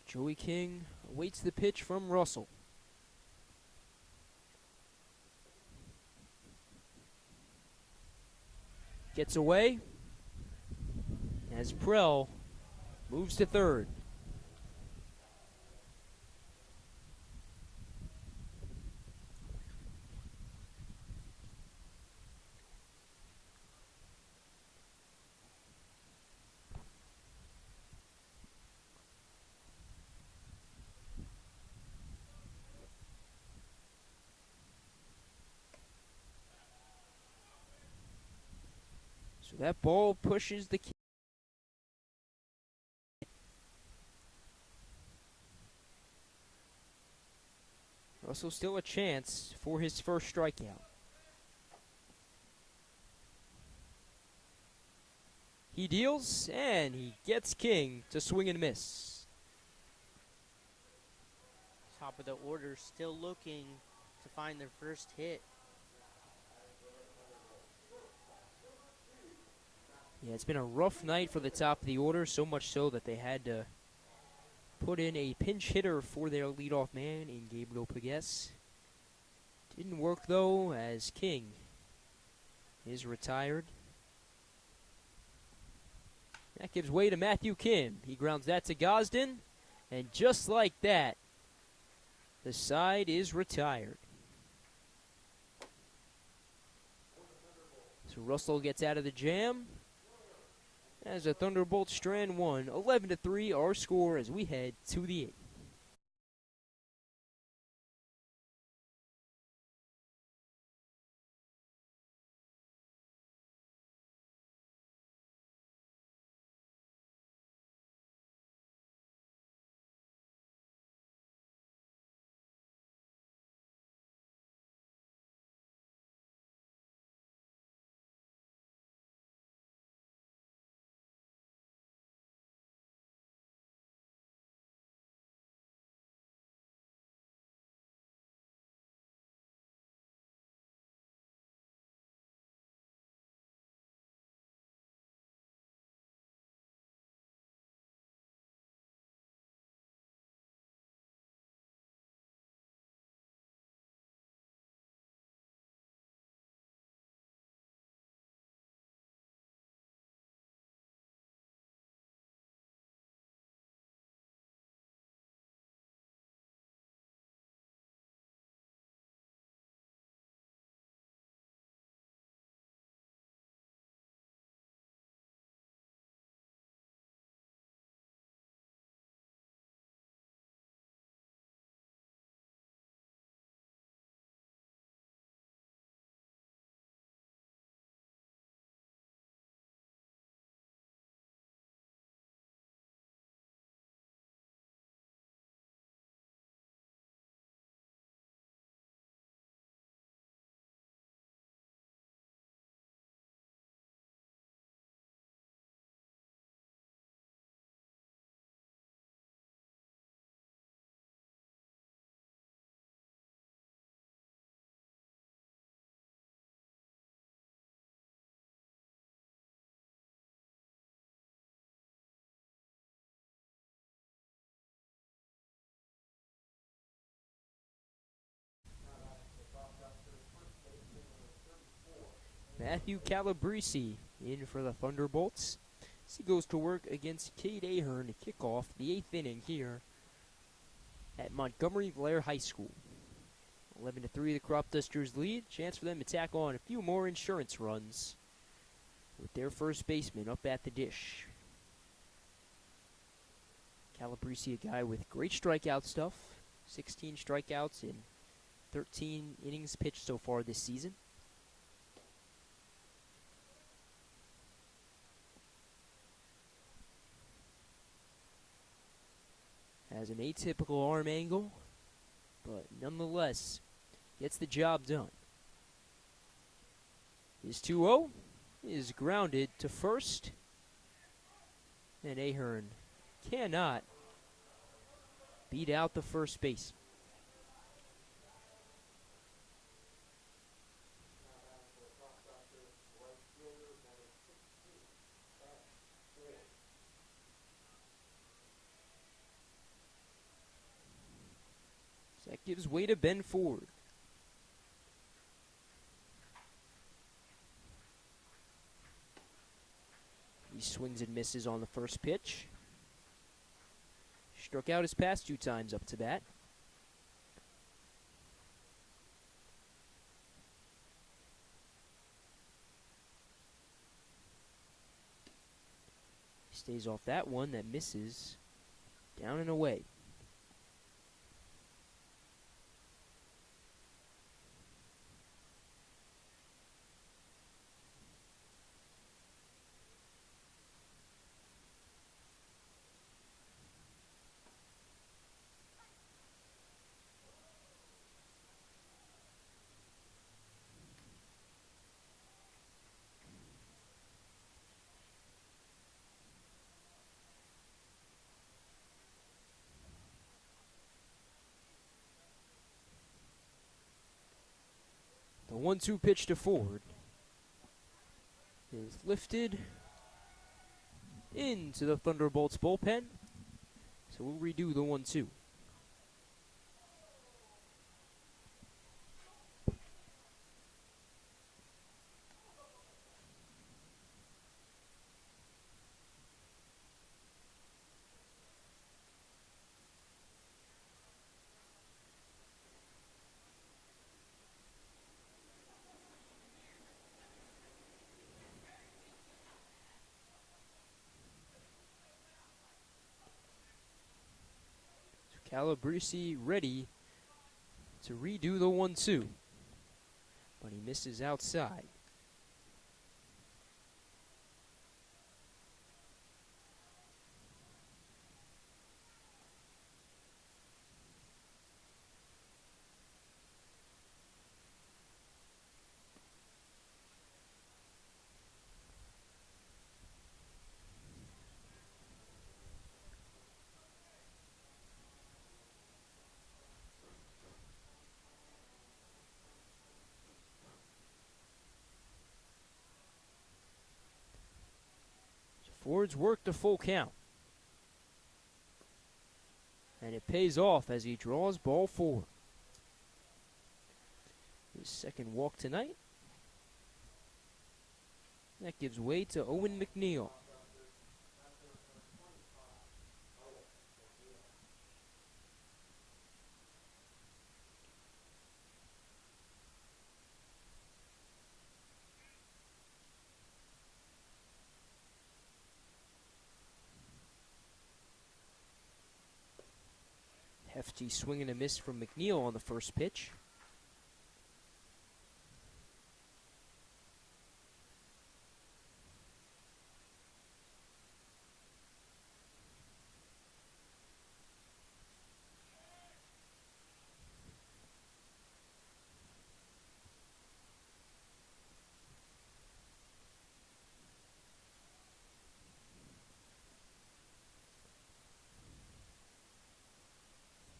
Joey King awaits the pitch from Russell. Gets away as Prell moves to third. So that ball pushes the Russell still a chance for his first strikeout. He deals, and he gets King to swing and miss. Top of the order, still looking to find their first hit. Yeah, it's been a rough night for the top of the order, so much so that they had to put in a pinch hitter for their leadoff man in Gabriel Pegues. Didn't work, though, as King is retired. That gives way to Matthew Kim. He grounds that to Gosden, and just like that, the side is retired. So Russell gets out of the jam as the Thunderbolts strand one. 11-3 our score as we head to the 8th. Matthew Calabrese in for the Thunderbolts. He goes to work against Cade Ahern to kick off the 8th inning here at Montgomery Blair High School. 11-3 the Cropdusters lead. Chance for them to tack on a few more insurance runs with their first baseman up at the dish. Calabrese, a guy with great strikeout stuff. 16 strikeouts in 13 innings pitched so far this season. Has an atypical arm angle, but nonetheless gets the job done. His 2-0 is grounded to first, and Ahern cannot beat out the first base. So that gives way to Ben Ford. He swings and misses on the first pitch. Struck out his past 2 times up to bat. He stays off that one that misses. Down and away. The 1-2 pitch to Ford is lifted into the Thunderbolts bullpen. So we'll redo the 1-2. Calabrese ready to redo the 1-2, but he misses outside. Ford's worked a full count. And it pays off as he draws ball 4. His second walk tonight. That gives way to Owen McNeil. Hefty swing and a miss from McNeil on the first pitch.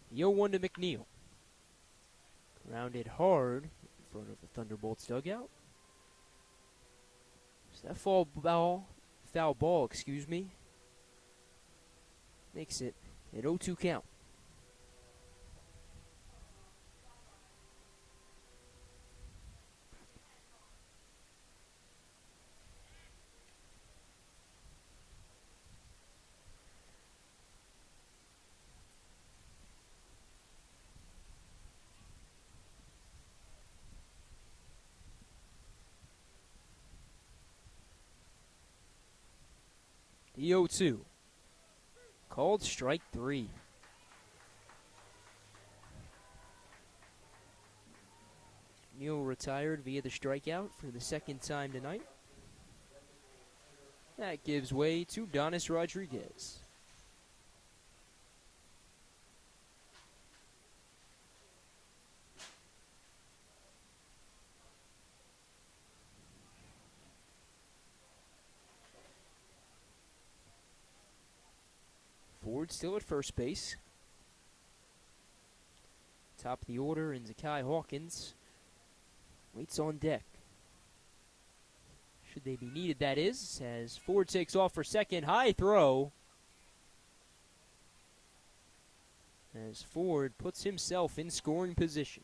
The 0-1 to McNeil. Grounded hard in front of the Thunderbolts dugout. So that foul ball, excuse me, makes it an 0-2 count. The 0-2. Called strike 3. Neal retired via the strikeout for the second time tonight. That gives way to Donis Rodriguez. Ford still at first base. Top of the order in Zakai Hawkins. Waits on deck. Should they be needed, that is, as Ford takes off for second. High throw. As Ford puts himself in scoring position.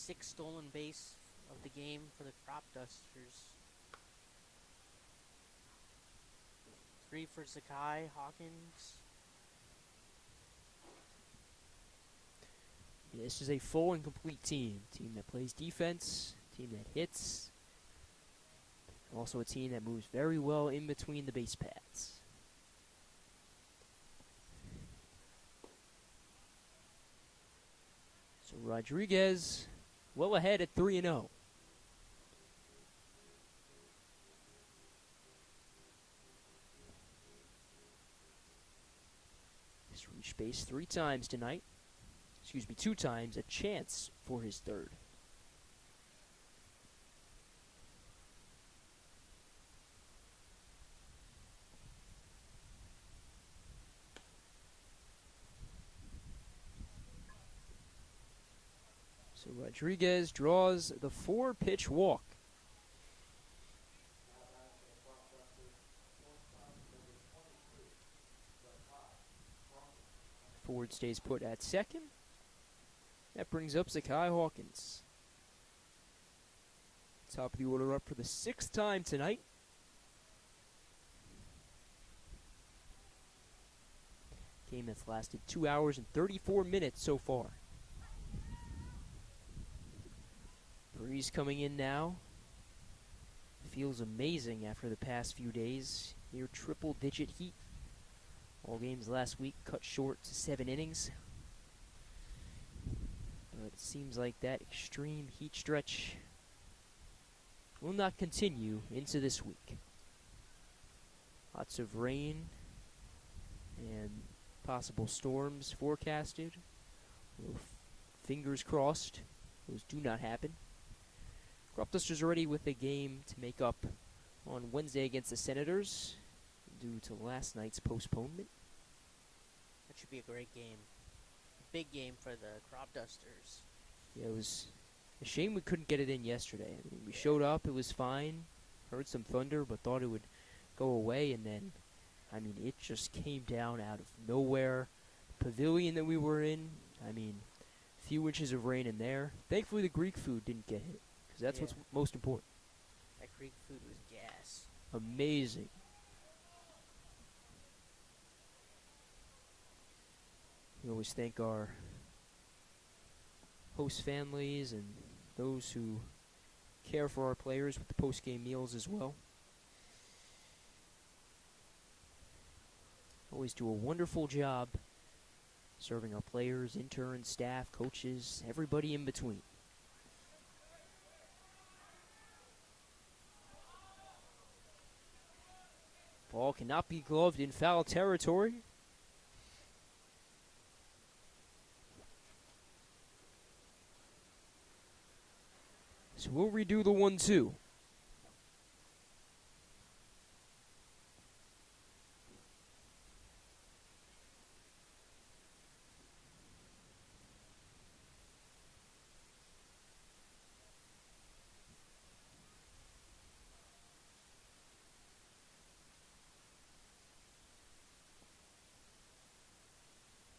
The 6th stolen base of the game for the Cropdusters. 3 for Zakai Hawkins. Yeah, this is a full and complete team. Team that plays defense, team that hits. Also a team that moves very well in between the base paths. So Rodriguez well ahead at 3-0. He's reached base 3 times tonight. 2 times, a chance for his third. So Rodriguez draws the 4-pitch walk. Ford stays put at second. That brings up Zakai Hawkins. Top of the order up for the 6th time tonight. Game that's lasted 2 hours and 34 minutes so far. Breeze coming in now. Feels amazing after the past few days. Near triple-digit heat. All games last week cut short to 7 innings. But it seems like that extreme heat stretch will not continue into this week. Lots of rain and possible storms forecasted. Well, fingers crossed those do not happen. Cropdusters are ready with a game to make up on Wednesday against the Senators due to last night's postponement. That should be a great game. Big game for the Cropdusters. Yeah, it was a shame we couldn't get it in yesterday. I mean, we showed up, it was fine, heard some thunder, but thought it would go away, and then, I mean, it just came down out of nowhere. The pavilion that we were in, I mean, a few inches of rain in there. Thankfully, the Greek food didn't get hit, because that's what's most important. That Greek food was gas. Amazing. We always thank our host families and those who care for our players with the post-game meals as well. Always do a wonderful job serving our players, interns, staff, coaches, everybody in between. Ball cannot be gloved in foul territory. So we'll redo the 1-2.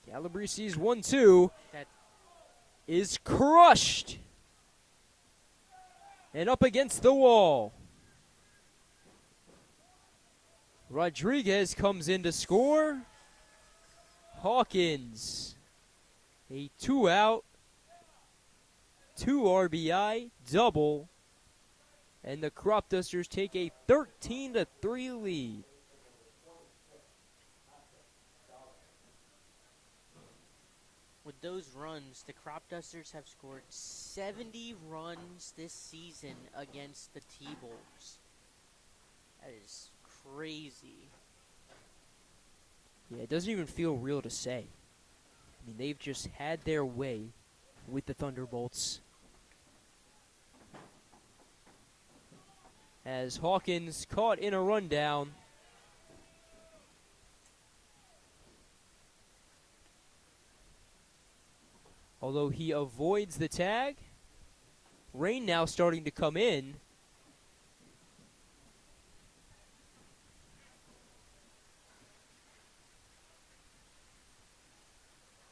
Calabresi's 1-2 That is crushed. And up against the wall. Rodriguez comes in to score. Hawkins, a 2-out, 2 RBI double. And the Cropdusters take a 13-3 lead. With those runs, the Cropdusters have scored 70 runs this season against the T-Bulls. That is crazy. Yeah, it doesn't even feel real to say. I mean, they've just had their way with the Thunderbolts. As Hawkins caught in a rundown. Although he avoids the tag. Rain now starting to come in.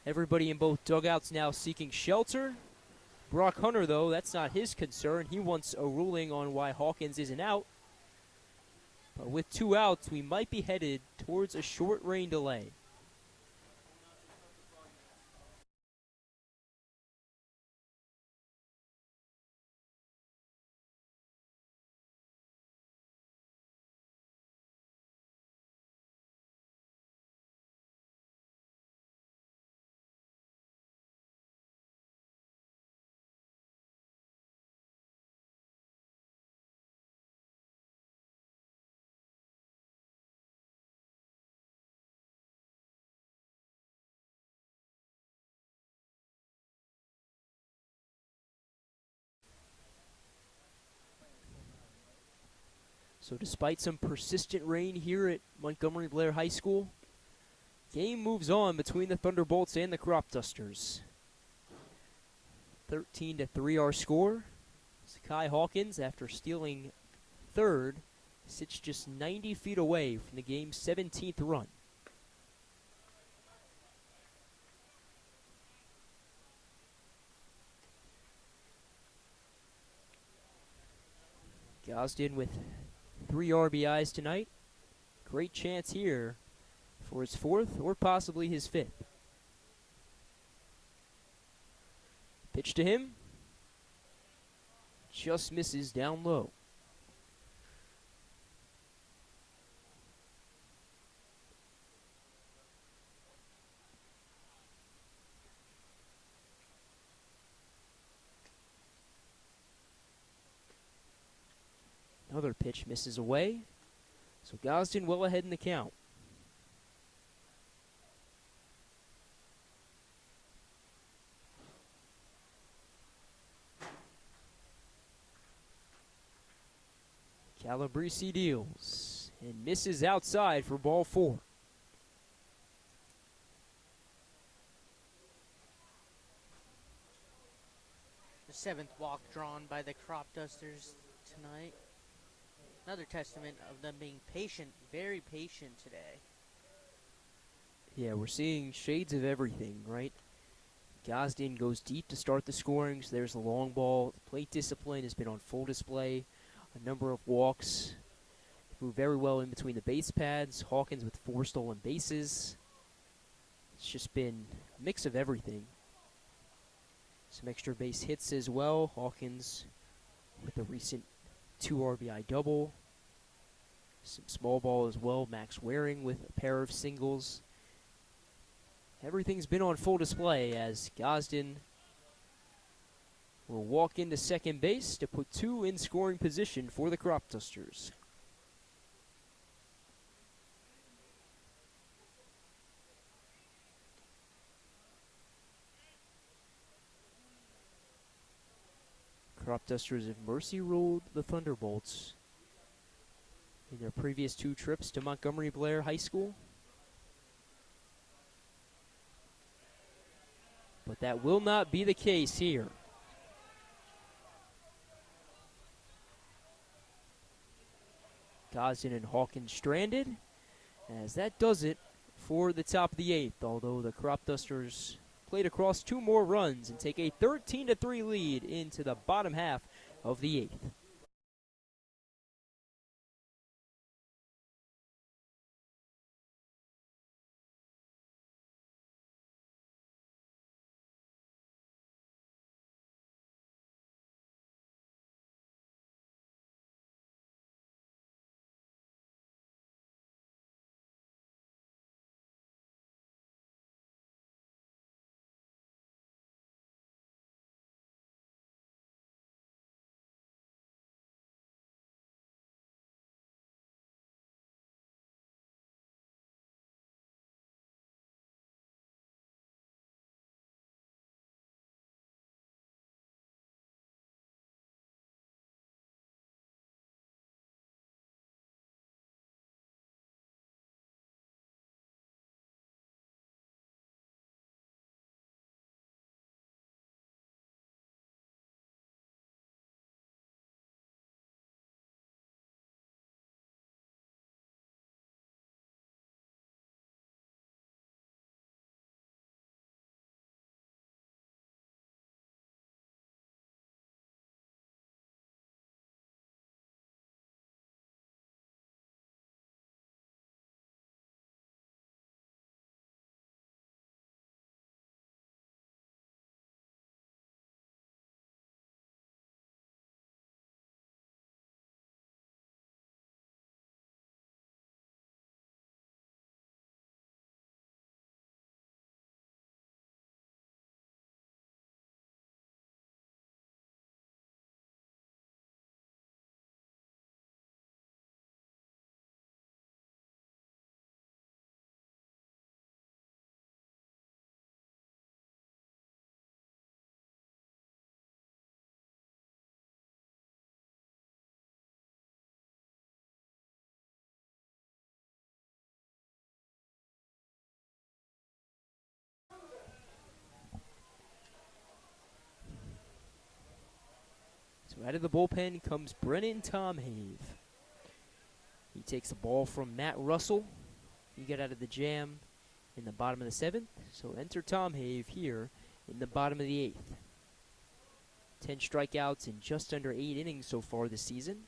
Everybody in both dugouts now seeking shelter. Brock Hunter, though, that's not his concern. He wants a ruling on why Hawkins isn't out. But with 2 outs, we might be headed towards a short rain delay. So despite some persistent rain here at Montgomery Blair High School, game moves on between the Thunderbolts and the Cropdusters. 13-3 our score. Kai Hawkins, after stealing third, sits just 90 feet away from the game's 17th run. Gosden with 3 RBIs tonight. Great chance here for his 4th or possibly his 5th. Pitch to him. Just misses down low. Another pitch misses away. So Gosden well ahead in the count. Calabrese deals and misses outside for ball 4. The 7th walk drawn by the Cropdusters tonight. Another testament of them being patient, very patient today. Yeah, we're seeing shades of everything, right? Gosden goes deep to start the scoring, so there's the long ball. The plate discipline has been on full display. A number of walks. Move very well in between the base pads. Hawkins with 4 stolen bases. It's just been a mix of everything. Some extra base hits as well. Hawkins with the recent 2 RBI double. Some small ball as well. Max Waring with a pair of singles. Everything's been on full display as Gosden will walk into second base to put 2 in scoring position for the Cropdusters. Cropdusters have mercy ruled the Thunderbolts in their previous 2 trips to Montgomery Blair High School. But that will not be the case here. Gosden and Hawkins stranded, as that does it for the top of the 8th, although the Cropdusters played across 2 more runs and take a 13-3 lead into the bottom half of the 8th. So out of the bullpen comes Brennan Tomhave. He takes the ball from Matt Russell. He got out of the jam in the bottom of the 7th. So enter Tomhave here in the bottom of the 8th. 10 strikeouts in just under 8 innings so far this season.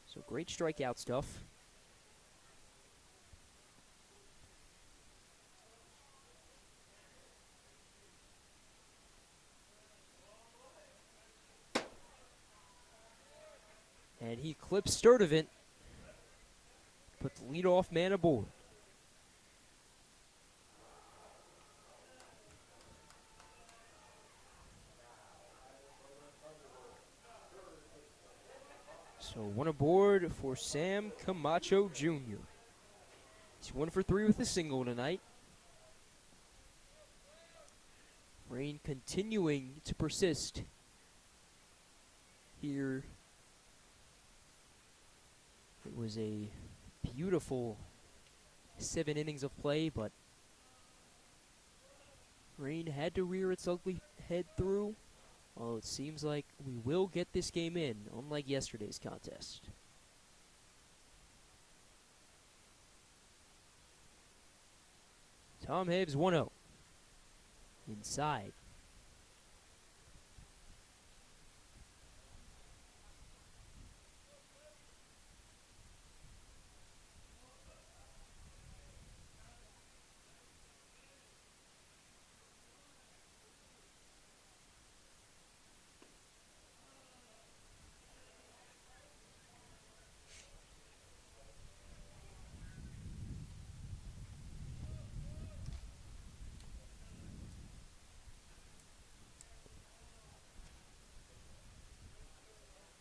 So great strikeout stuff. And he clips Sturdivant. Put the leadoff man aboard. So one aboard for Sam Camacho Jr. He's 1 for 3 with a single tonight. Rain continuing to persist here. It was a beautiful 7 innings of play, but rain had to rear its ugly head through. Well, it seems like we will get this game in, unlike yesterday's contest. Tomhave's 1-0. Inside.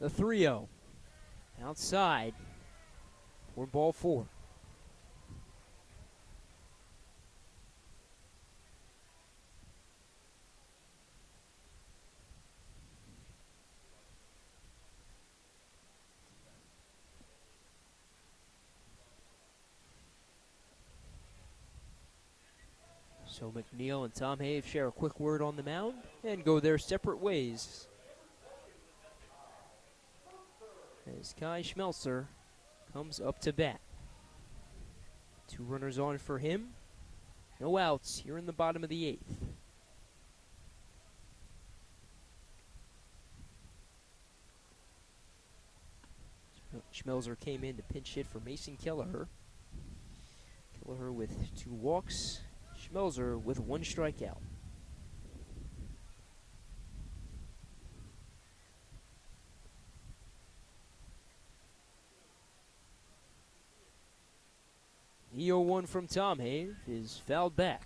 The 3-0. Outside for ball 4. So McNeil and Tomhave share a quick word on the mound and go their separate ways. As Kai Schmelzer comes up to bat. 2 runners on for him. No outs here in the bottom of the 8th. Schmelzer came in to pinch hit for Mason Kelleher. Kelleher with 2 walks. Schmelzer with 1 strikeout. The 0-1 from Tom Have is fouled back.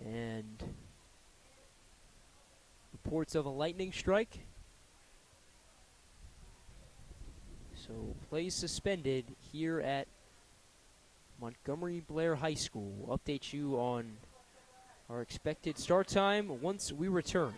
And reports of a lightning strike. So play suspended here at Montgomery Blair High School. We'll update you on our expected start time once we return.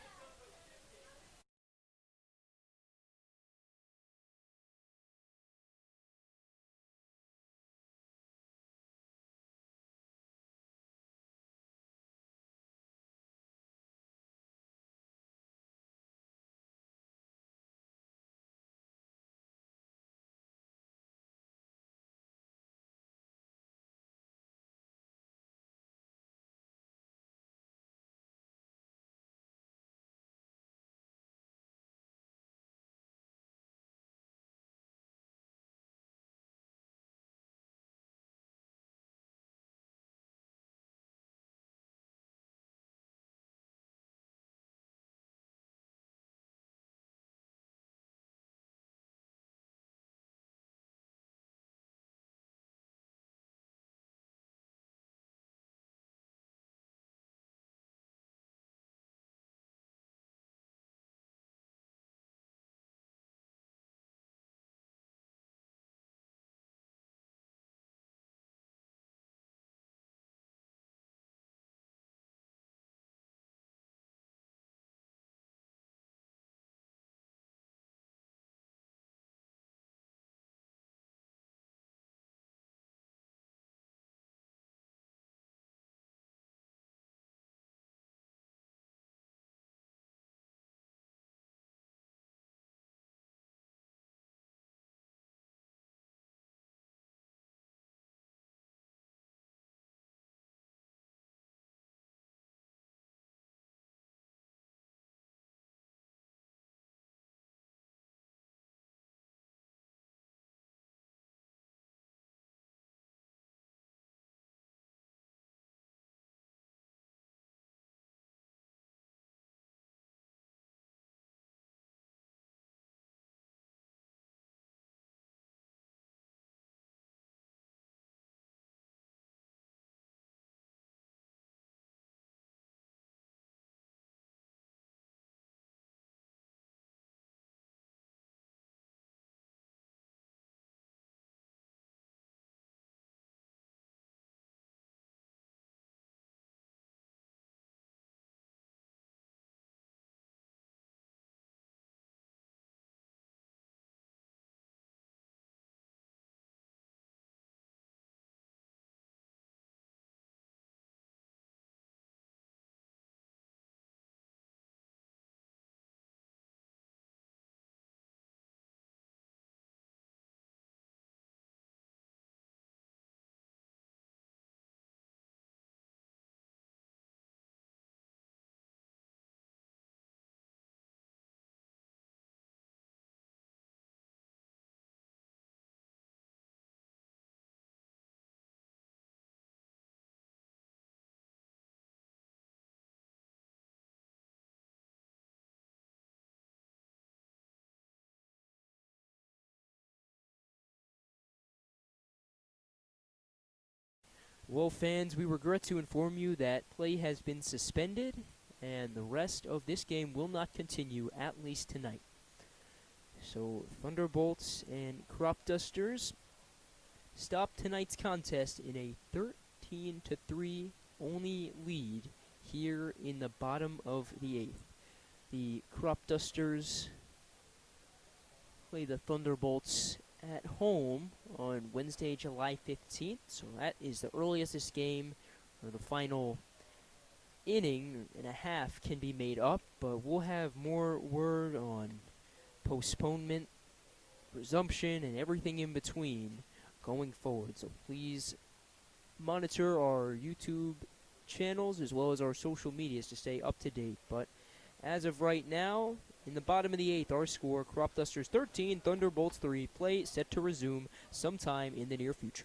Well, fans, we regret to inform you that play has been suspended, and the rest of this game will not continue, at least tonight. So, Thunderbolts and Cropdusters stopped tonight's contest in a 13-3 only lead here in the bottom of the 8th. The Cropdusters play the Thunderbolts at home on Wednesday, July 15th. So that is the earliest this game, or the final inning and a half, can be made up. But we'll have more word on postponement, resumption, and everything in between going forward. So please monitor our YouTube channels as well as our social medias to stay up to date. But as of right now, in the bottom of the 8th, our score, Cropdusters 13, Thunderbolts 3, play set to resume sometime in the near future.